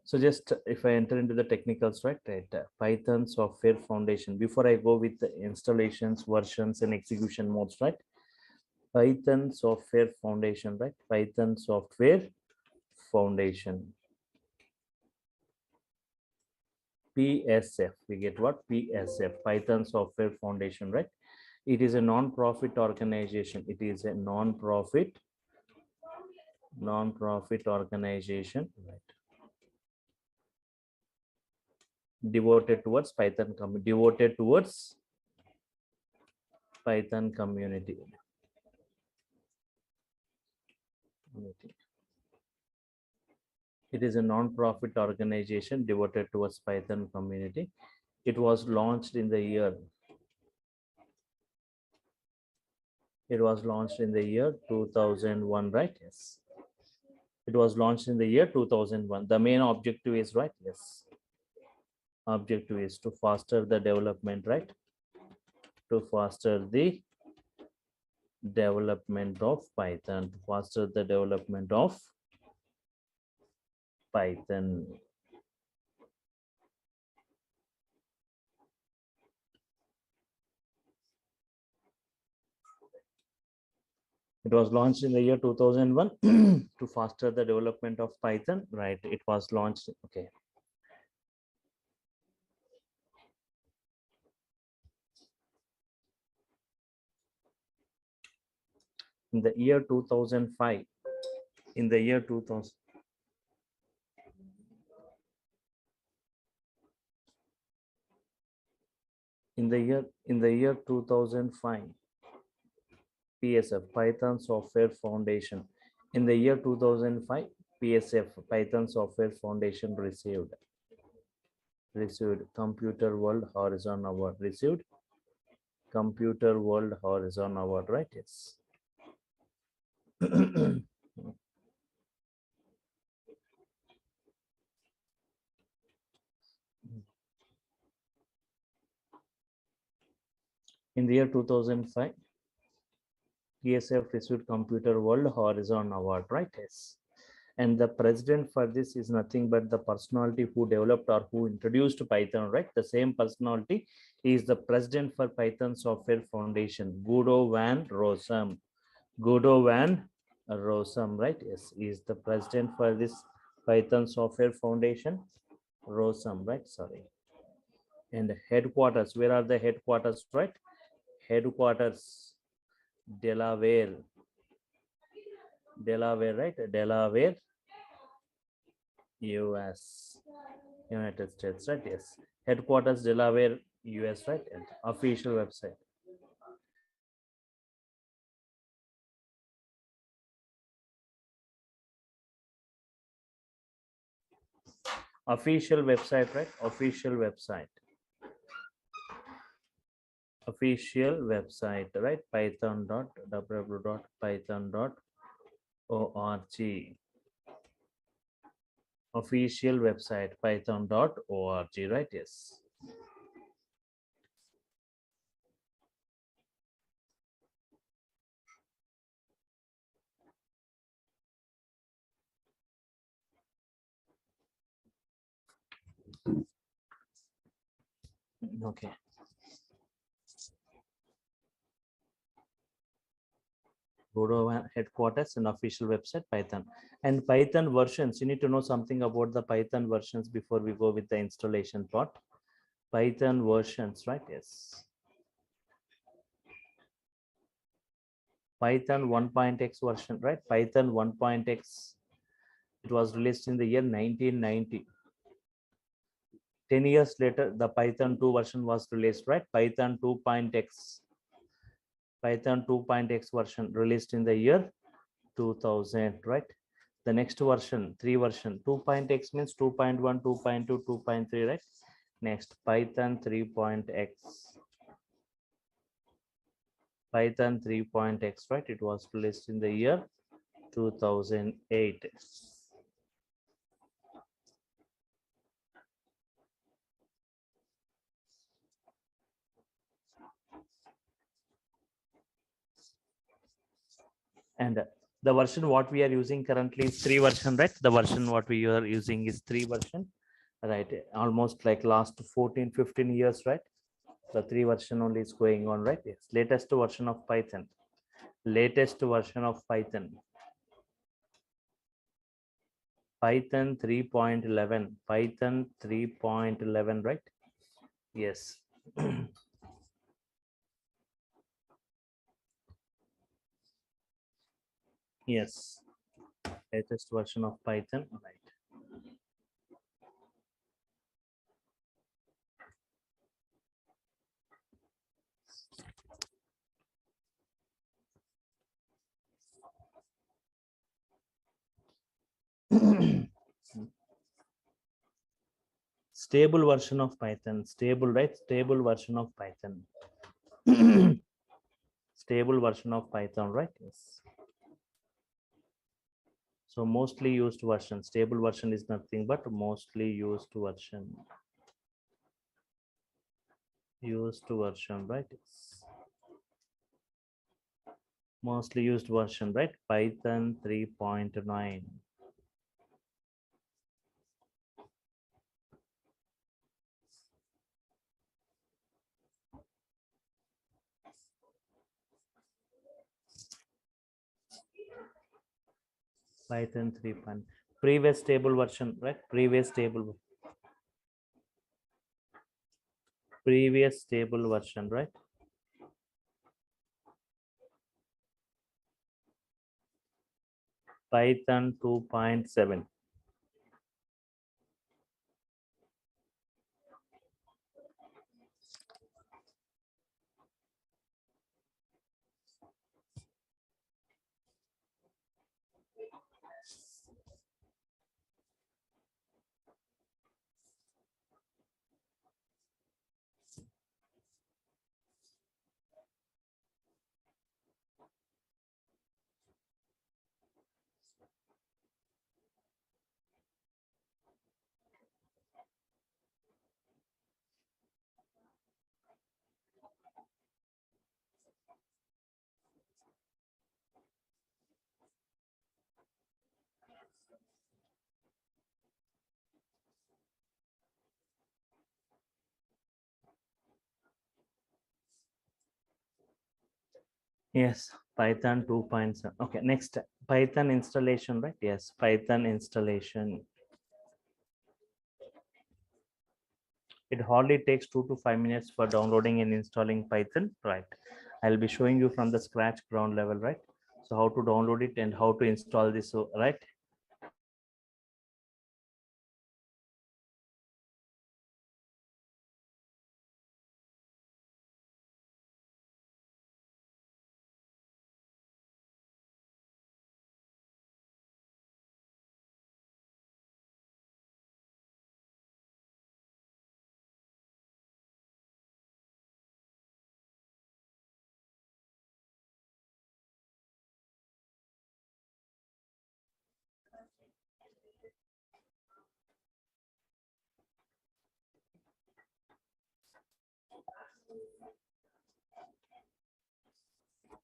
So just if I enter into the technicals, right? Python software foundation. Before I go with the installations, versions, and execution modes, right? Python software foundation, right? Python software foundation. PSF. We get what? PSF. Python software foundation, right? It is a non-profit organization. It is a non-profit organization, right? Devoted towards Python community. It is a non-profit organization devoted towards Python community. It was launched in the year. It was launched in the year 2001, right? Yes. It was launched in the year 2001. The main objective is, right? Yes. Objective is to foster the development, right? To foster the development of Python, to foster the development of Python. It was launched in the year 2001 to foster the development of Python, right? It was launched, okay. In the year 2005, in the year 2000, in the year 2005, PSF, Python Software Foundation. In the year 2005, PSF, Python Software Foundation received Computer World Horizon Award. Received Computer World Horizon Award, right? Yes. In the year 2005, PSF received Computer World Horizon Award, right? Yes. And the president for this is nothing but the personality who developed or who introduced Python, right? The same personality is the president for Python Software Foundation, Guido van Rossum. Guido van Rossum, right? Yes, is the president for this Python Software Foundation. Rossum, right? Sorry. And headquarters, where are the headquarters, right? Headquarters, Delaware, right? Delaware, US, United States, right? Yes. Headquarters, Delaware, US, right? And official website. Official website, right? Official website. Official website, right? python.www.python.org. Official website, python.org, right? Yes. Okay. Go to headquarters and official website, Python. And Python versions, you need to know something about the Python versions before we go with the installation part. Python versions, right? Yes. Python 1.x version, right? Python 1.x. It was released in the year 1990. 10 years later, the Python 2 version was released, right? Python 2.x. Python 2.x version released in the year 2000, right? The next version, 3 version, 2.x means 2.1, 2.2, 2.3, right? Next, Python 3.x. Python 3.x, right? It was released in the year 2008. And the version what we are using currently is 3 version, right? The version what we are using is 3 version, right? Almost like last 14, 15 years, right? The 3 version only is going on, right? Yes. Latest version of Python. Latest version of Python. Python 3.11. Python 3.11, right? Yes. Yes. Latest version of Python, right? Stable version of Python. Stable, right? Stable version of Python. Stable version of Python, right? Yes. So mostly used version. Stable version is nothing but mostly used version. Used version, right? Yes. Mostly used version, right? Python 3.9. Python 3. Previous stable version, right? Previous stable version, right? Python 2.7. Yes, Python 2.7. Okay, next Python installation, right? Yes, Python installation. It hardly takes 2 to 5 minutes for downloading and installing Python, right? I'll be showing you from the scratch ground level, right? So how to download it and how to install this, right?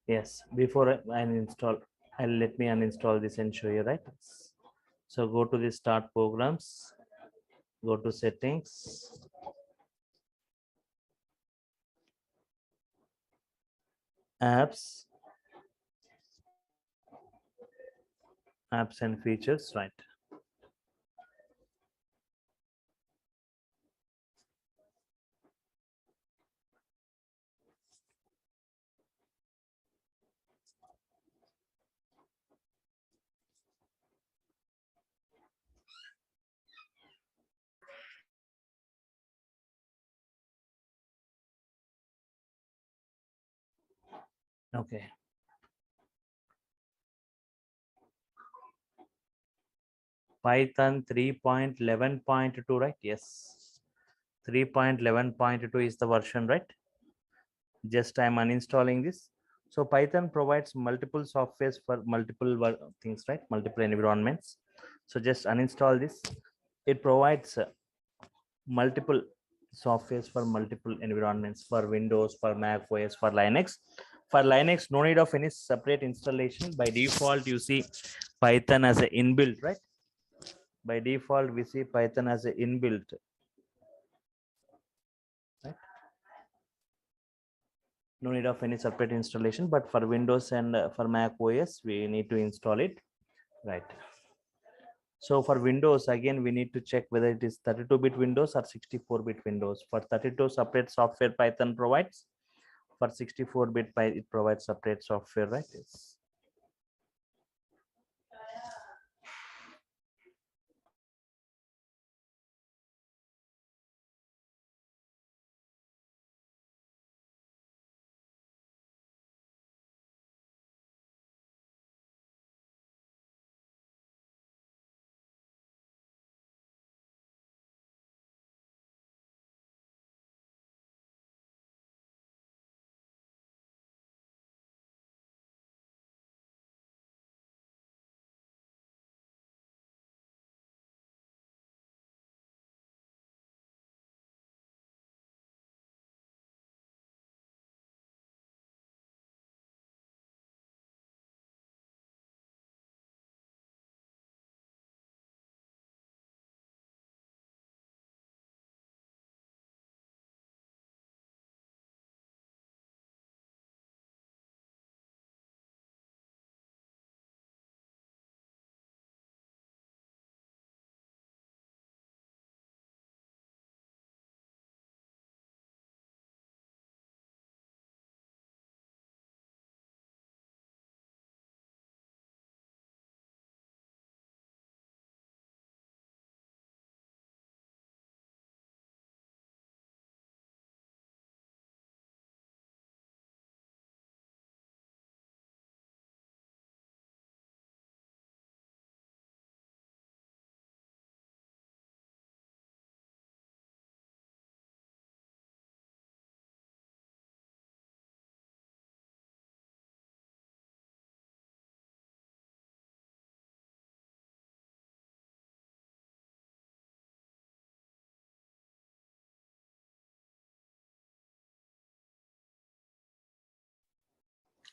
Yes, before I uninstall, I'll let me uninstall this and show you, right? So go to the start programs, go to settings, apps, apps and features, right? Okay. Python 3.11.2, right? Yes. 3.11.2 is the version, right? Just I'm uninstalling this. So Python provides multiple softwares for multiple things, right? Multiple environments. So just uninstall this. It provides multiple softwares for multiple environments, for Windows, for Mac OS, for Linux. For Linux, no need of any separate installation. By default, you see Python as an inbuilt, right? By default, we see Python as an inbuilt. Right? No need of any separate installation, but for Windows and for Mac OS, we need to install it, right? So for Windows, again, we need to check whether it is 32-bit Windows or 64-bit Windows. For 32, separate software Python provides. For 64-bit, it provides separate software, right? Yes.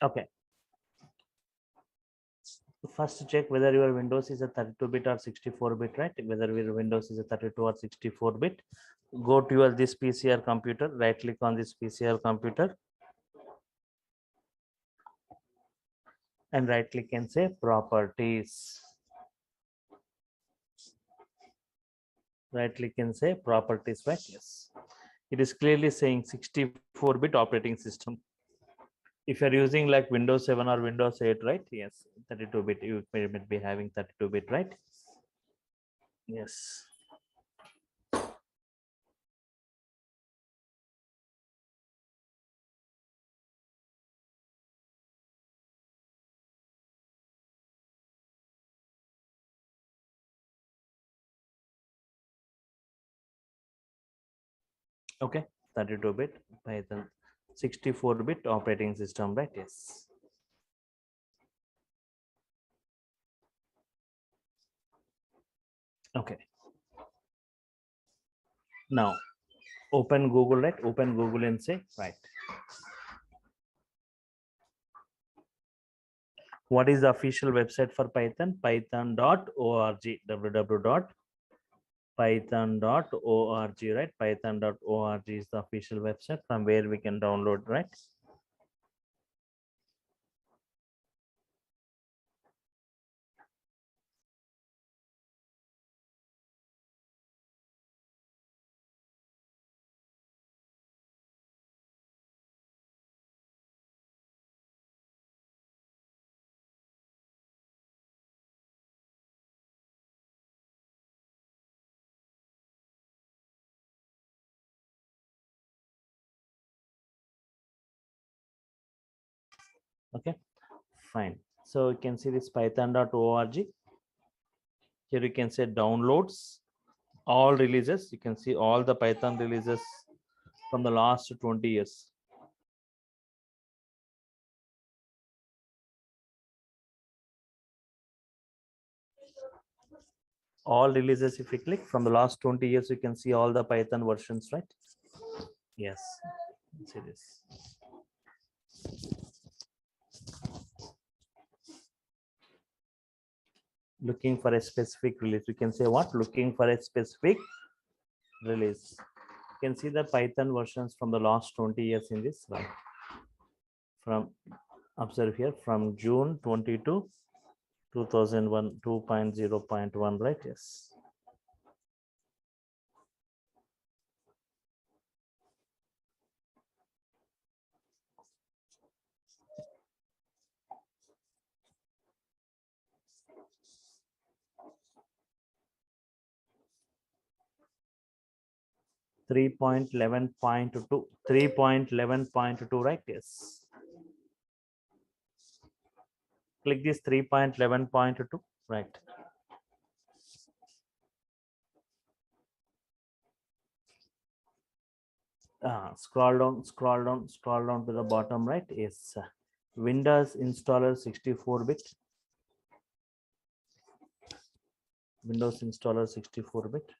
Okay. First check whether your Windows is a 32-bit or 64-bit, right? Whether your Windows is a 32 or 64-bit. Go to your this PC or computer, right click on this PC or computer and right click and say properties. Right click and say properties, right? Yes. It is clearly saying 64-bit operating system. If you're using like Windows 7 or Windows 8, right? Yes, 32-bit, you may be having 32-bit, right? Yes. Okay, 32-bit Python, 64-bit operating system, right? Yes. Okay. Now open Google, right? Open Google and say, right, what is the official website for Python? Python.org, www.python.org, right? Python.org is the official website from where we can download, right? Okay, fine. So you can see this python.org. Here you can say downloads, all releases. You can see all the Python releases from the last 20 years. All releases, if you click from the last 20 years, you can see all the Python versions, right? Yes, see this. Looking for a specific release. You can say what? Looking for a specific release. You can see the Python versions from the last 20 years in this, right? From, observe here, from June 22, 2001, 2.0.1, right? Yes. Three point 11.2, 3.11.2, right? Yes. Click this 3.11.2, right? Scroll down, scroll down, scroll down to the bottom, right? Yes. Windows installer 64-bit. Windows installer 64-bit.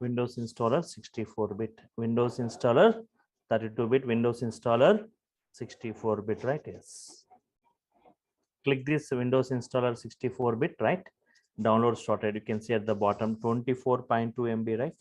Windows installer 64-bit. Windows installer 32-bit. Windows installer 64-bit, right? Yes. Click this Windows installer 64-bit, right? Download started. You can see at the bottom 24.2 MB, right?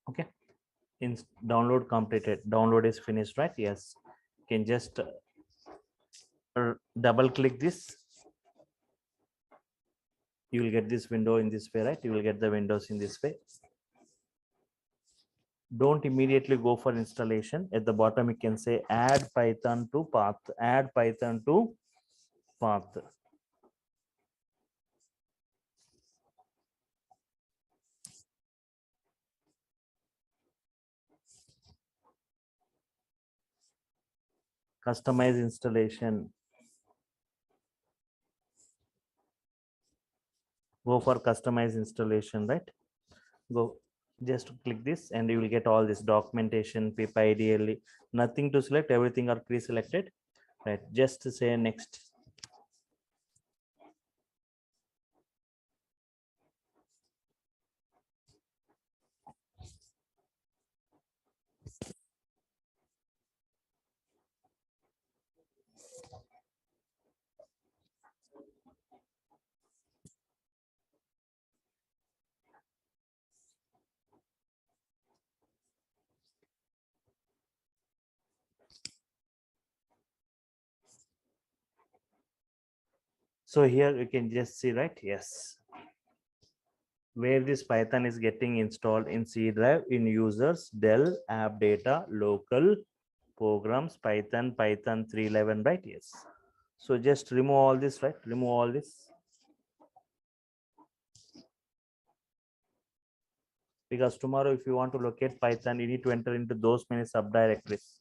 Okay. In download completed. Download is finished, right? Yes. You can just double click this. You will get this window in this way, right? You will get the windows in this way. Don't immediately go for installation. At the bottom, you can say add Python to path, add Python to path. Customize installation. Go for customize installation, right? Go, just click this and you will get all this documentation, pip ideally, nothing to select, everything are pre-selected, right? Just say next. So here you can just see, right? Yes, where this Python is getting installed in C drive, in users, Dell, app data, local, programs, Python, Python 3.11, right? Yes. So just remove all this, right? Remove all this. Because tomorrow, if you want to locate Python, you need to enter into those many subdirectories.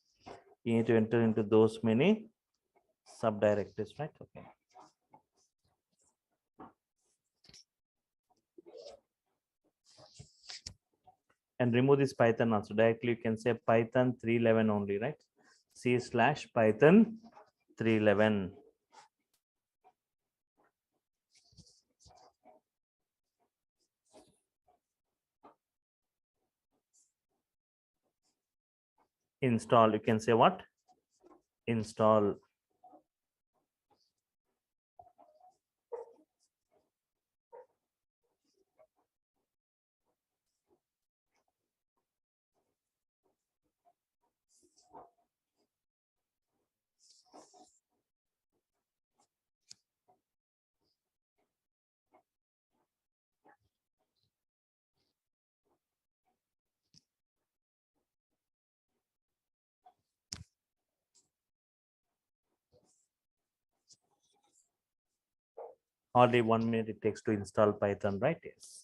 You need to enter into those many subdirectories, right? Okay. And remove this Python also. Directly you can say Python 3.11 only, right? C/Python 3.11. Install, you can say what? Install. Hardly 1 minute it takes to install Python, right? Yes.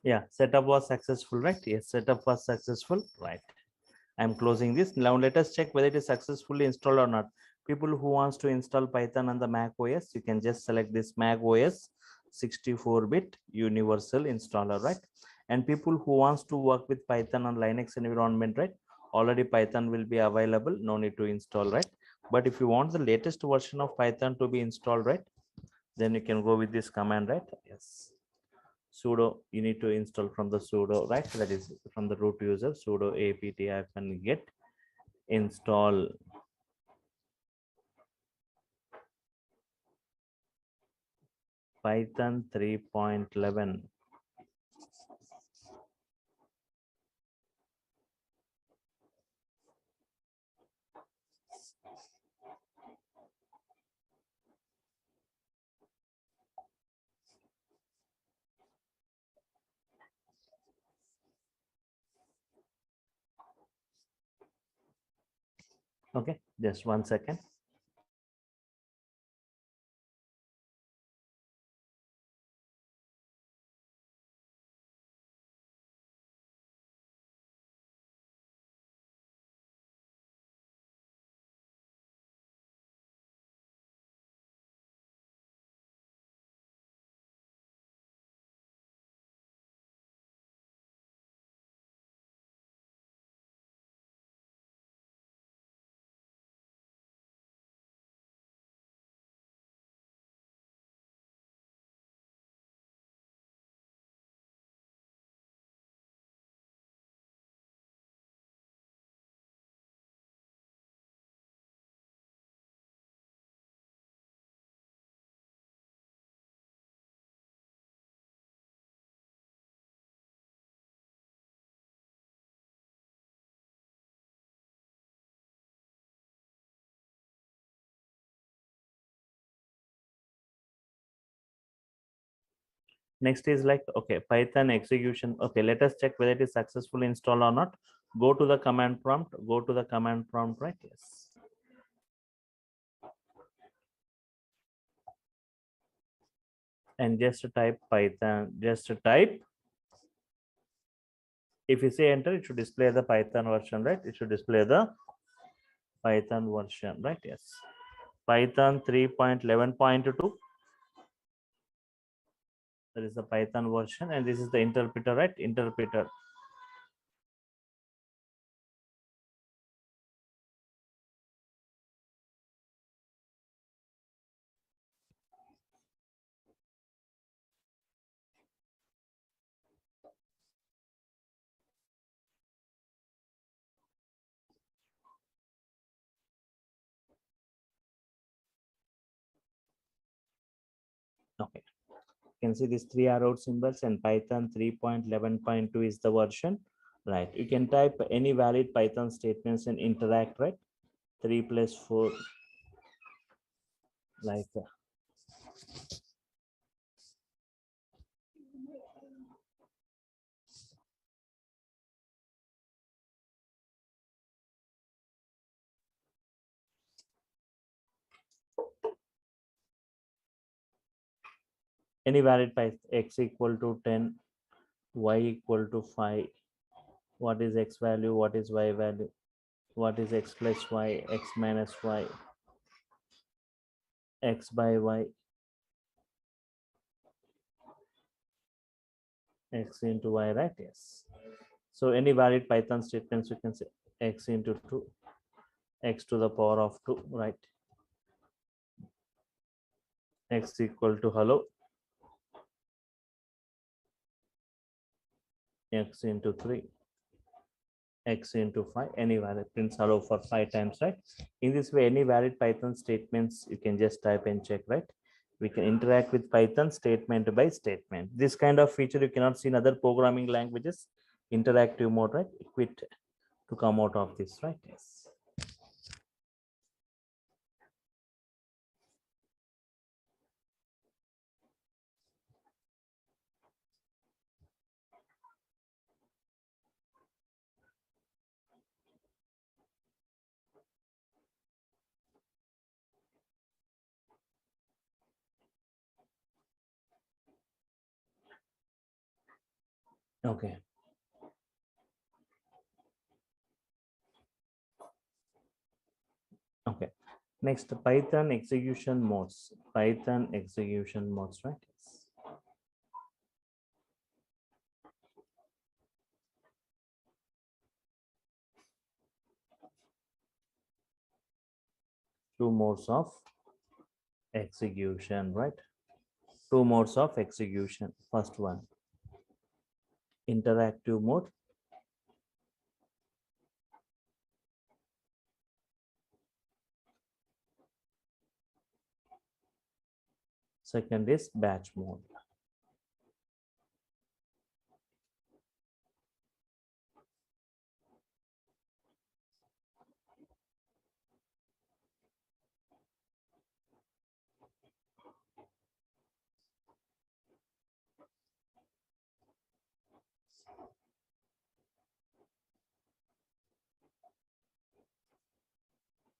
Yeah, setup was successful, right? Yes, setup was successful, right? I'm closing this. Now let us check whether it is successfully installed or not. People who wants to install Python on the Mac OS, you can just select this Mac OS 64-bit universal installer, right? And people who wants to work with Python on Linux environment, right? Already Python will be available, no need to install, right? But if you want the latest version of Python to be installed, right? Then you can go with this command, right? Yes. Sudo, you need to install from the sudo, right? That is from the root user, sudo apt-get install Python 3.11. Okay, just 1 second. Next is like, okay, Python execution. Okay, let us check whether it is successfully installed or not. Go to the command prompt, right? Yes. And just type Python, just type. If you say enter, it should display the Python version, right? It should display the Python version, right? Yes. Python 3.11.2. That is the Python version, and this is the interpreter, right? Interpreter. Okay. You can see these three arrow symbols, and Python 3.11.2 is the version, right? You can type any valid Python statements and interact, right? 3 plus 4, like any valid Python, x equal to 10, y equal to 5. What is x value? What is y value? What is x plus y? X minus y? X by y? X into y, right? Yes. So any valid Python statements, you can say x into 2, x to the power of 2, right? X equal to hello, x into 3, x into 5, any valid prints hello for 5 times, right? In this way, any valid Python statements, you can just type and check, right? We can interact with Python statement by statement. This kind of feature you cannot see in other programming languages. Interactive mode, right? Quit to come out of this, right? Yes. Okay. Okay. Next, Python execution modes. Python execution modes, right? Yes. Two modes of execution, right? Two modes of execution. First one, interactive mode. Second is batch mode.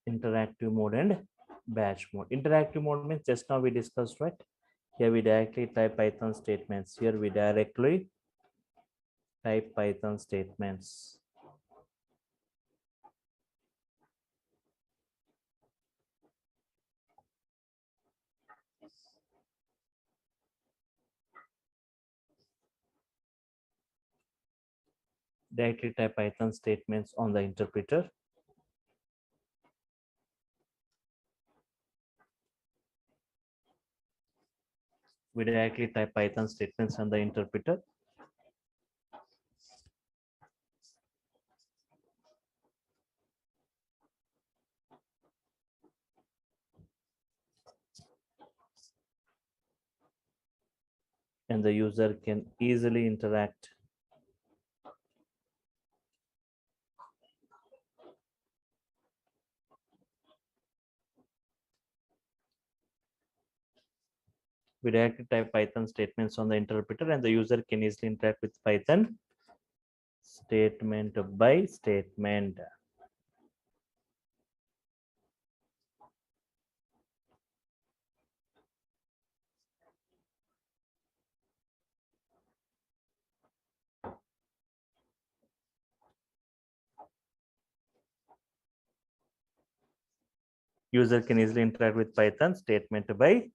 Interactive mode and batch mode. Interactive mode means just now we discussed, right? Here we directly type Python statements. Here we directly type Python statements. Directly type Python statements on the interpreter. We directly type Python statements on the interpreter. And the user can easily interact. We directly type Python statements on the interpreter and the user can easily interact with Python statement by statement. User can easily interact with Python statement by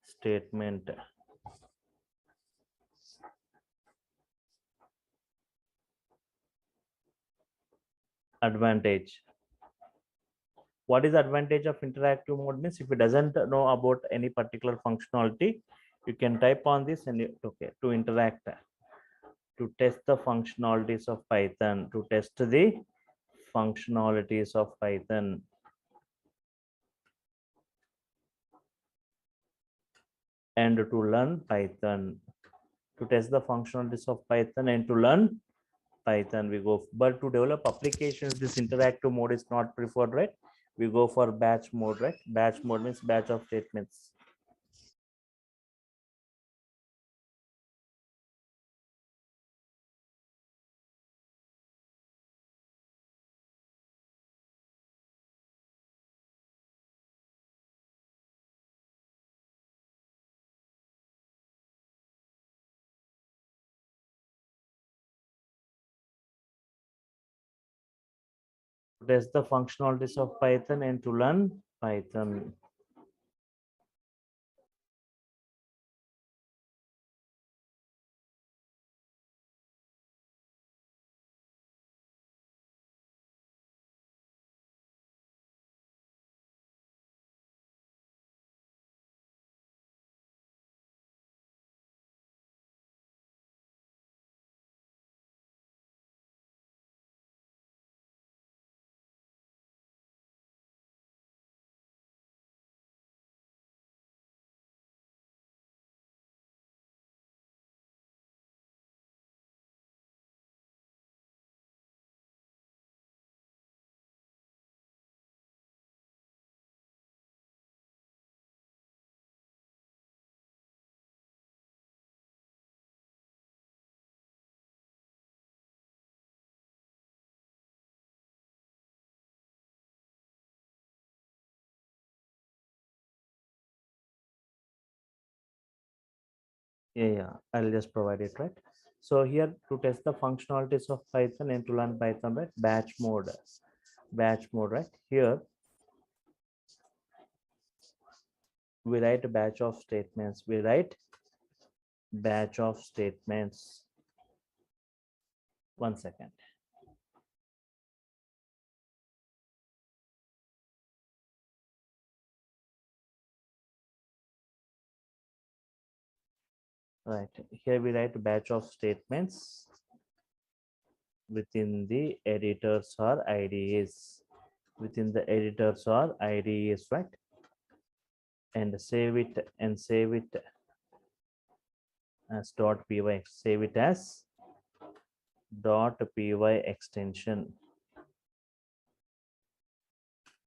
statement. Advantage. What is the advantage of interactive mode means if it doesn't know about any particular functionality, you can type on this and okay, to interact, to test the functionalities of Python, to test the functionalities of Python. And to learn Python, to test the functionalities of Python and to learn Python, we go. But to develop applications, this interactive mode is not preferred, right? We go for batch mode, right? Batch mode means batch of statements. Test the functionalities of Python and to learn Python. Yeah, I'll just provide it, right? So here to test the functionalities of Python and to learn Python, right? Batch mode, right? Here we write a batch of statements. We write batch of statements. 1 second. Right, here we write a batch of statements within the editors or IDEs. Within the editors or IDEs, right? And save it as .py. Save it as .py extension.